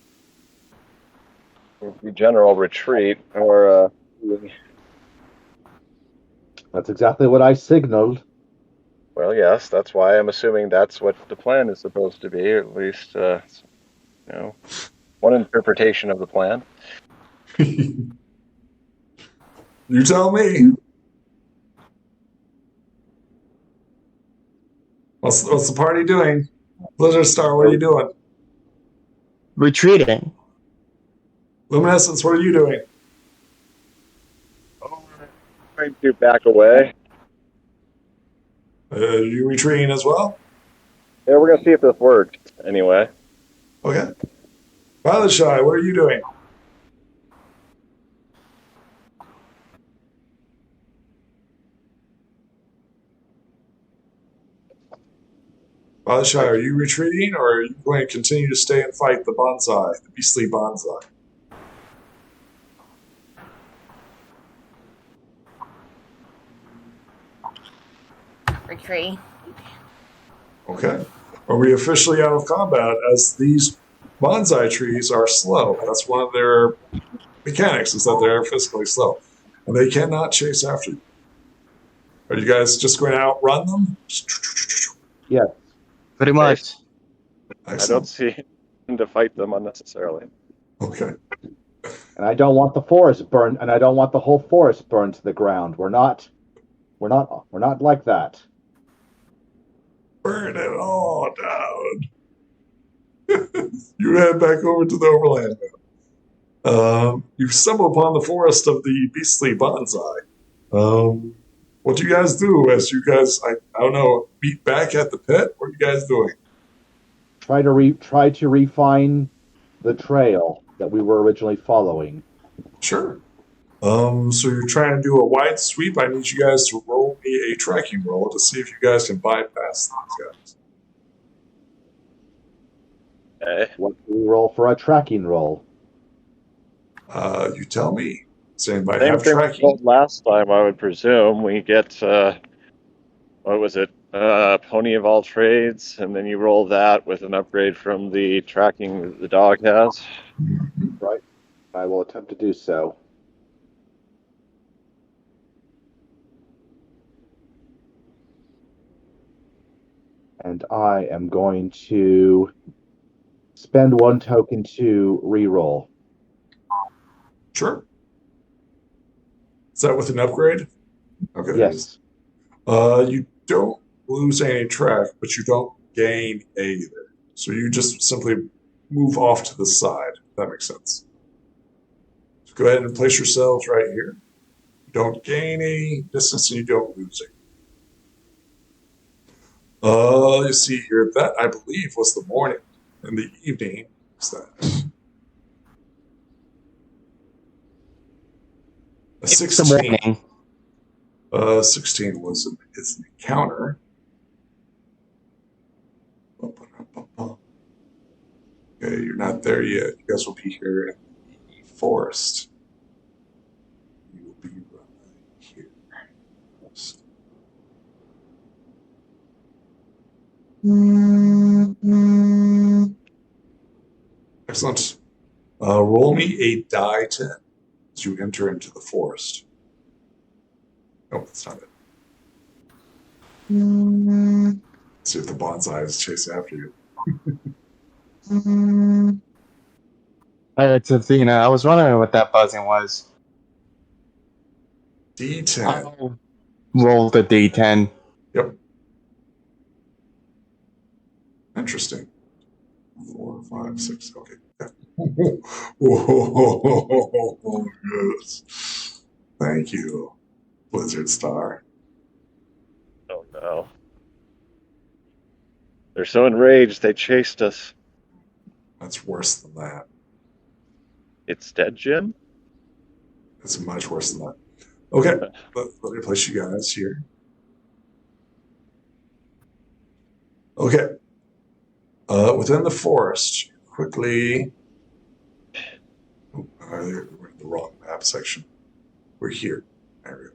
the general retreat, or That's exactly what I signaled. well, yes, that's why I'm assuming that's what the plan is supposed to be, or at least, one interpretation of the plan. You tell me. What's the party doing? Blizzard Star, what are you doing? Retreating. Luminescence, what are you doing? Trying to back away. Are you retreating as well? Yeah, we're gonna see if this works. Anyway. Okay. Violet Shy, what are you doing? Violet Shy, are you retreating, or are you going to continue to stay and fight the bonsai, the beastly bonsai? Retreat. Okay. Are we officially out of combat as these bonsai trees are slow? That's one of their mechanics, is that they're physically slow. And they cannot chase after you. Are you guys just going to outrun them? Yeah. Pretty much. I don't see to fight them unnecessarily. Okay. And I don't want the forest burned, and I don't want the whole forest burned to the ground. We're not like that. Burn it all down. You head back over to the overland map. You stumble upon the forest of the beastly bonsai. What do you guys do as you guys, I don't know, meet back at the pit? What are you guys doing? Try to refine the trail. that we were originally following. Sure. So you're trying to do a wide sweep. I need you guys to roll me a tracking roll to see if you guys can bypass these guys. Okay. What do we roll for a tracking roll? You tell me. Does anybody Same have thing we tracking? rolled last time, I would presume. We get, what was it? Pony of all trades, and then you roll that with an upgrade from the tracking that the dog has. Right. I will attempt to do so. And I am going to spend 1 token to re-roll. Sure. Is that with an upgrade? Okay, there it is. Yes. You don't lose any track, but you don't gain A either. So you just simply move off to the side, if that makes sense. So go ahead and place yourselves right here. You don't gain any distance and you don't lose it. You see here, that I believe was the morning. In the evening, what's that? A It's 16. the morning. 16 was it's an encounter. Okay, you're not there yet. You guys will be here in the forest. You will be right here. Excellent. Roll me a die 10 as you enter into the forest. Oh, that's not it. Let's see if the bonsais chase after you. It's Athena. I was wondering what that buzzing was. D10. I'll roll the D10. Yep. Interesting. 4, 5, 6. Okay. Yeah. Whoa, yes. Thank you, Blizzard Star. Oh no. They're so enraged they chased us. That's worse than that. It's dead, Jim? It's much worse than that. Okay, let me place you guys here. Okay. Within the forest, quickly. We're in the wrong map section. We're here. There we go.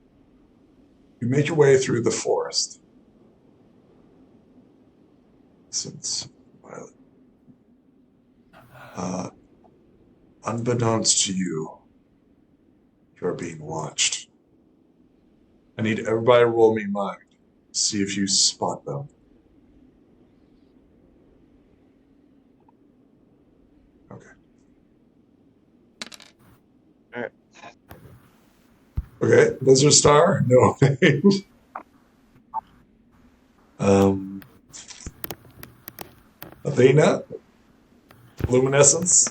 You make your way through the forest. Since Violet. Unbeknownst to you, you are being watched. I need everybody to roll me mind. See if you spot them. Okay. All right. Okay, Blizzard Star, no. Athena, Luminescence.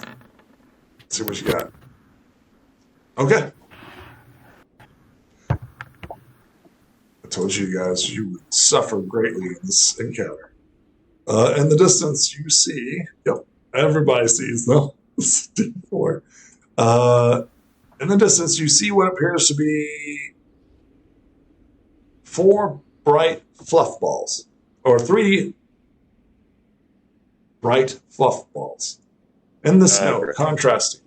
Let's see what you got. Okay. I told you guys you would suffer greatly in this encounter. In the distance, you see, yep, everybody sees them. D4. In the distance, you see what appears to be 4 bright fluff balls, or 3 bright fluff balls. In the snow, Great. contrasting,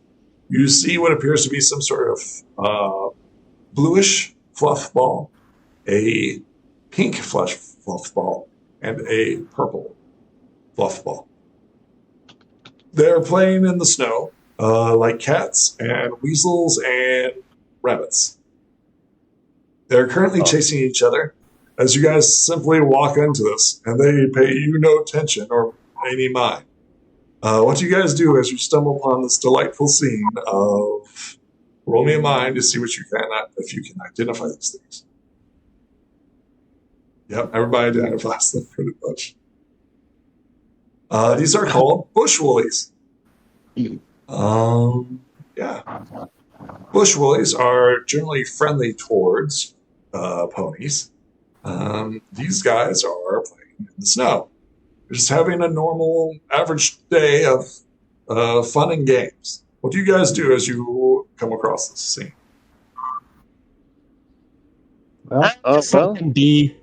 you see what appears to be some sort of bluish fluff ball, a pink fluff ball, and a purple fluff ball. They're playing in the snow like cats and weasels and rabbits. They're currently chasing each other as you guys simply walk into this, and they pay you no attention or any mind. What do you guys do as you stumble upon this delightful scene of roll me a mind to see what you can, if you can identify these things? Yep, everybody identifies them pretty much. These are called bush woolies. Yeah. Bush woolies are generally friendly towards ponies. These guys are playing in the snow. They're just having a normal, average day of fun and games. What do you guys do as you come across this scene? Well, Just well. let them be.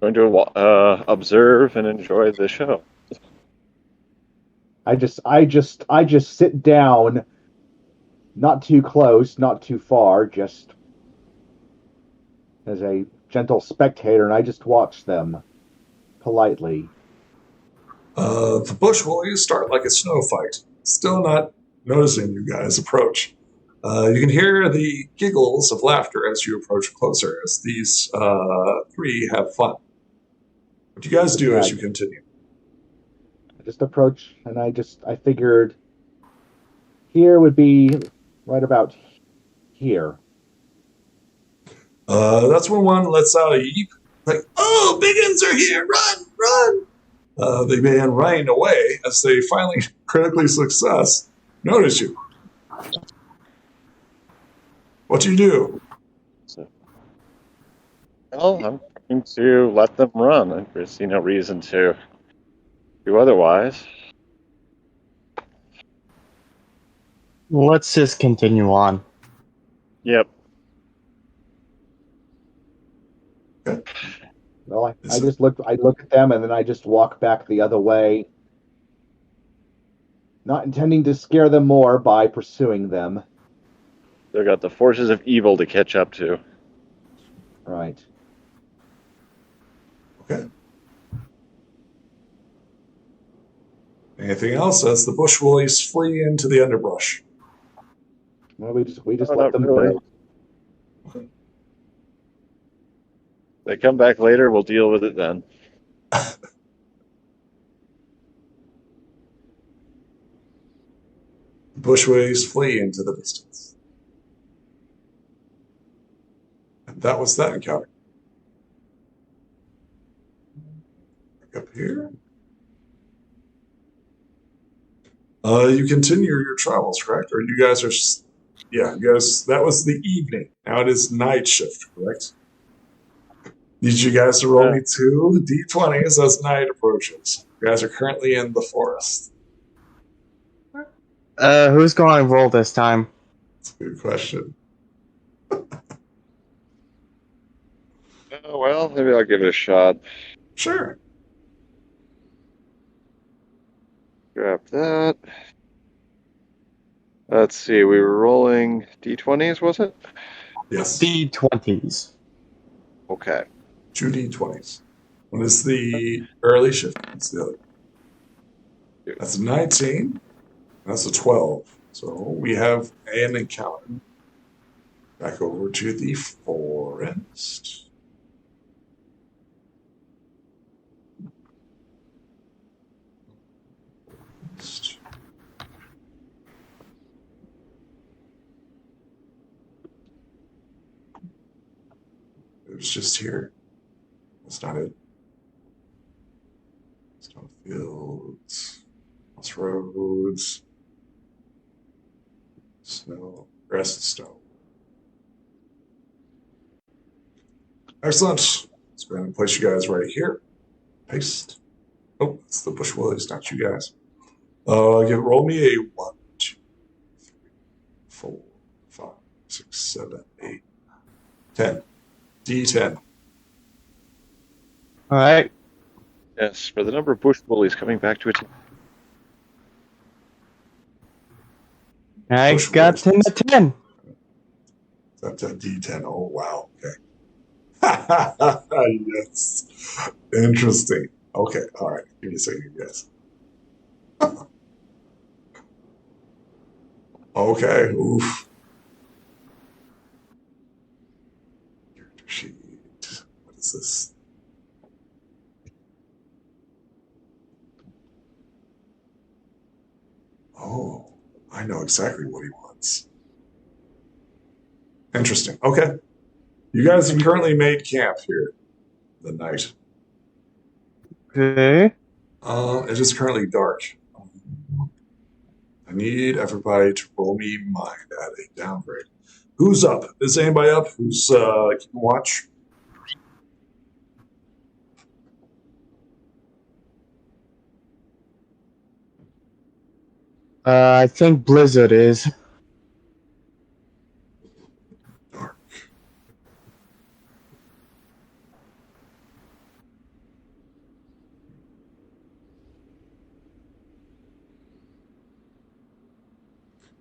Going to observe and enjoy the show. I just sit down, not too close, not too far, just as a gentle spectator, and I just watch them politely. The bush will start like a snow fight, still not noticing you guys approach. You can hear the giggles of laughter as you approach closer, as these three have fun. What do you guys do as you continue? I just approach, and I figured here would be right about here. That's when one lets out a yeep, like, "Oh, biggins are here! Run, run!" They began running away as they finally critically notice you. What do you do? So, well, I'm going to let them run. I see no reason to do otherwise. Let's just continue on. Yep. Well, I look at them, and then I just walk back the other way, not intending to scare them more by pursuing them. They've got the forces of evil to catch up to. Right. Okay. Anything else as the bush woolies flee into the underbrush? Well, we just No, let not them really. go. They come back later, we'll deal with it then. The bush woolies flee into the distance. And that was that encounter. Back up here. You continue your travels, correct? Or you guys are... Yeah, you guys... That was the evening. Now it is night shift, correct? Need you guys to roll me 2 d20s as night approaches. You guys are currently in the forest. Who's going to roll this time? That's a good question. Oh, well, maybe I'll give it a shot. Sure. Grab that. Let's see, we were rolling d20s, was it? Yes. D20s. Okay. 2 d20s. One is the early shift. That's the other. That's a 19. That's a 12. So we have an encounter. Back over to the forest. It was just here. That's not it. Stone fields, crossroads, snow, grass and stone. Excellent. Let's go ahead and place you guys right here. Paste. Oh, it's the bush woolies, not you guys. Roll me a 1, 2, 3, 4, 5, 6, 7, 8, 10. D10. Alright. Yes, for the number of bush bullies coming back to it. I Bush got woolies. 10 to 10. That's a D10. Oh, wow. Okay. Yes. Interesting. Okay. All right. Give me a second, guys. Okay. Oof. Character sheet. What is this? Oh, I know exactly what he wants. Interesting. Okay. You guys have currently made camp here the night. Okay. It is currently dark. I need everybody to roll me mind at a downgrade. Who's up? Is anybody up? Who's keeping watch? I think Blizzard is. Dark.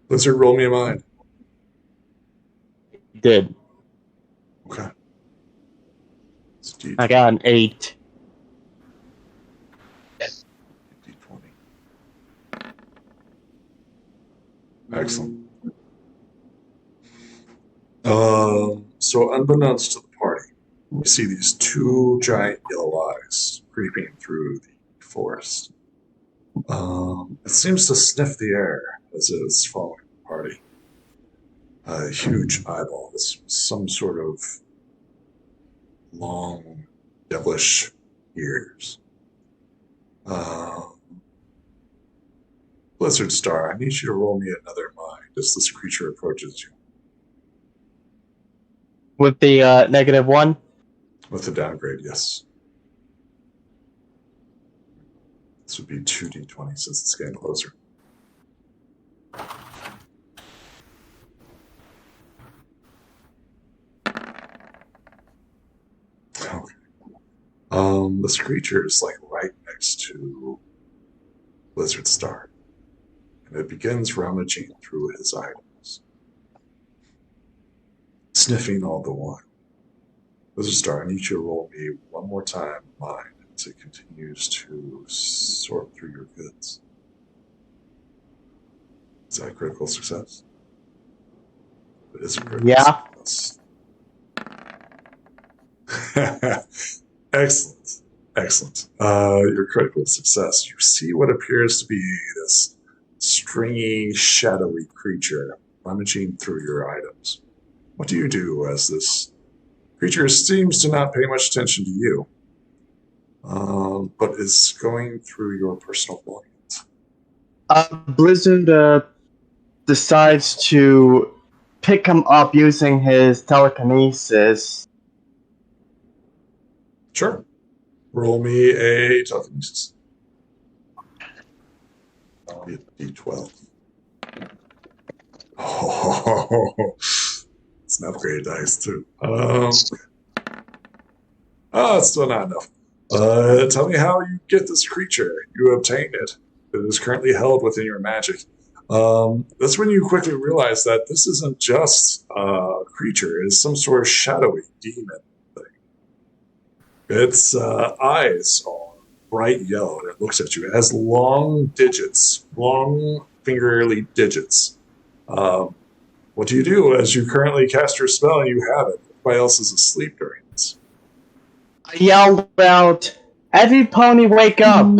Blizzard, roll me a mind. Did. Okay. It's D20. I got an 8. D20. Excellent. So unbeknownst to the party, we see these two giant yellow eyes creeping through the forest. It seems to sniff the air as it is following the party. Huge eyeballs, some sort of long, devilish ears. Blizzard Star, I need you to roll me another mind as this creature approaches you. With the -1? With a downgrade, yes. This would be 2d20 since it's getting closer. Okay. This creature is like right next to Blizzard Star. And it begins rummaging through his items, sniffing all the while. Blizzard Star, I need you to roll me one more time mind as it continues to sort through your goods. Is that a critical success? It is a critical success. Excellent. Your critical success. You see what appears to be this stringy, shadowy creature rummaging through your items. What do you do as this creature seems to not pay much attention to you, but is going through your personal belongings? Blizzard decides to pick him up using his telekinesis. Sure. Roll me a telekinesis. That'll be a D12. Oh, it's an upgrade dice too. It's still not enough. Tell me how you get this creature. You obtained it. It is currently held within your magic. That's when you quickly realize that this isn't just a creature. It's some sort of shadowy demon thing. Its eyes are bright yellow and it looks at you. It has long digits, long fingerly digits. What do you do as you currently cast your spell and you have it? Everybody else is asleep during this. I yelled out, "Every pony wake up!"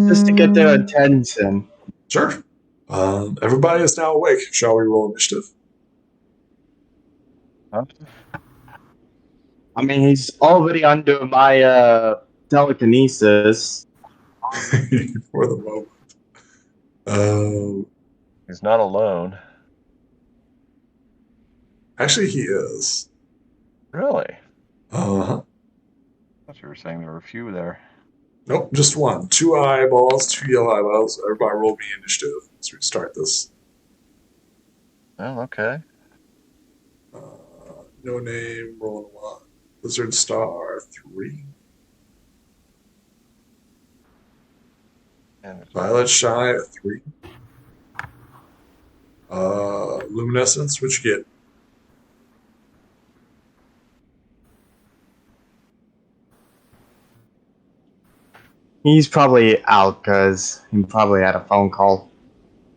just to get their attention. Sure. Everybody is now awake. Shall we roll initiative? Huh? I mean, he's already under my telekinesis. For the moment. He's not alone. Actually, he is. Really? Uh-huh. I thought you were saying there were a few there. Nope, just one. 2 eyeballs, 2 yellow eyeballs. Everybody roll me initiative as we start this. Oh, okay. No name, rolling 1. Blizzard Star, 3. And Violet Shy, a 3. Luminescence, what you get? He's probably out because he probably had a phone call.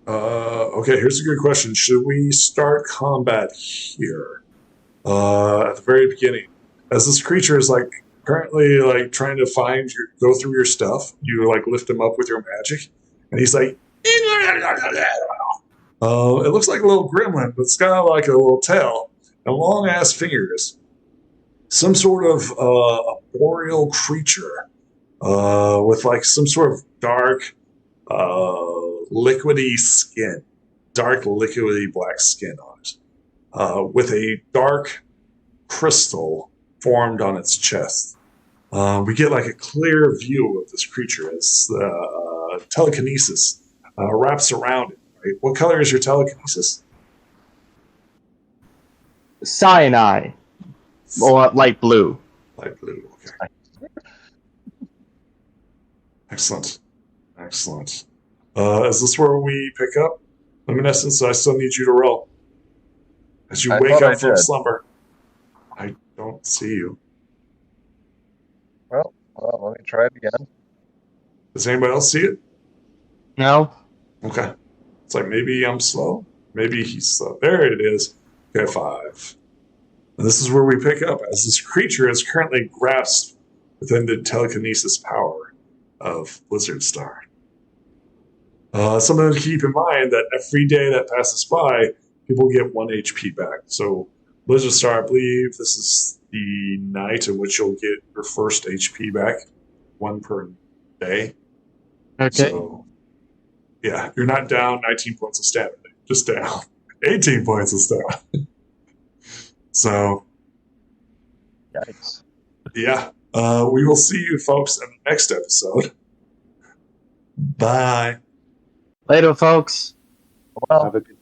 Okay, here's a good question. Should we start combat here? At the very beginning. As this creature is currently trying to go through your stuff, you lift him up with your magic, and he's like, it looks like a little gremlin, but it's got a little tail and long ass fingers. Some sort of arboreal creature with some sort of dark, liquidy skin, dark liquidy black skin on it, with a dark crystal formed on its chest. We get a clear view of this creature as telekinesis wraps around it, Right? What color is your telekinesis? Cyanide. Or light blue. Light blue. Okay. Excellent. Excellent. Is this where we pick up? Luminescence, I still need you to roll. As you I wake thought I up from did. slumber. I don't see you. Well, let me try it again. Does anybody else see it? No? Okay. It's like maybe I'm slow. Maybe he's slow. There it is. Okay, 5. And this is where we pick up, as this creature is currently grasped within the telekinesis power of Blizzard Star. Something to keep in mind that every day that passes by, people get 1 HP back. So Blizzard Star, I believe this is the night in which you'll get your first HP back, 1 per day. Okay. So, yeah, you're not down 19 points of stamina, just down 18 points of stamina. So, Yikes. yeah, we will see you folks in the next episode. Bye. Later, folks. Well, Have a good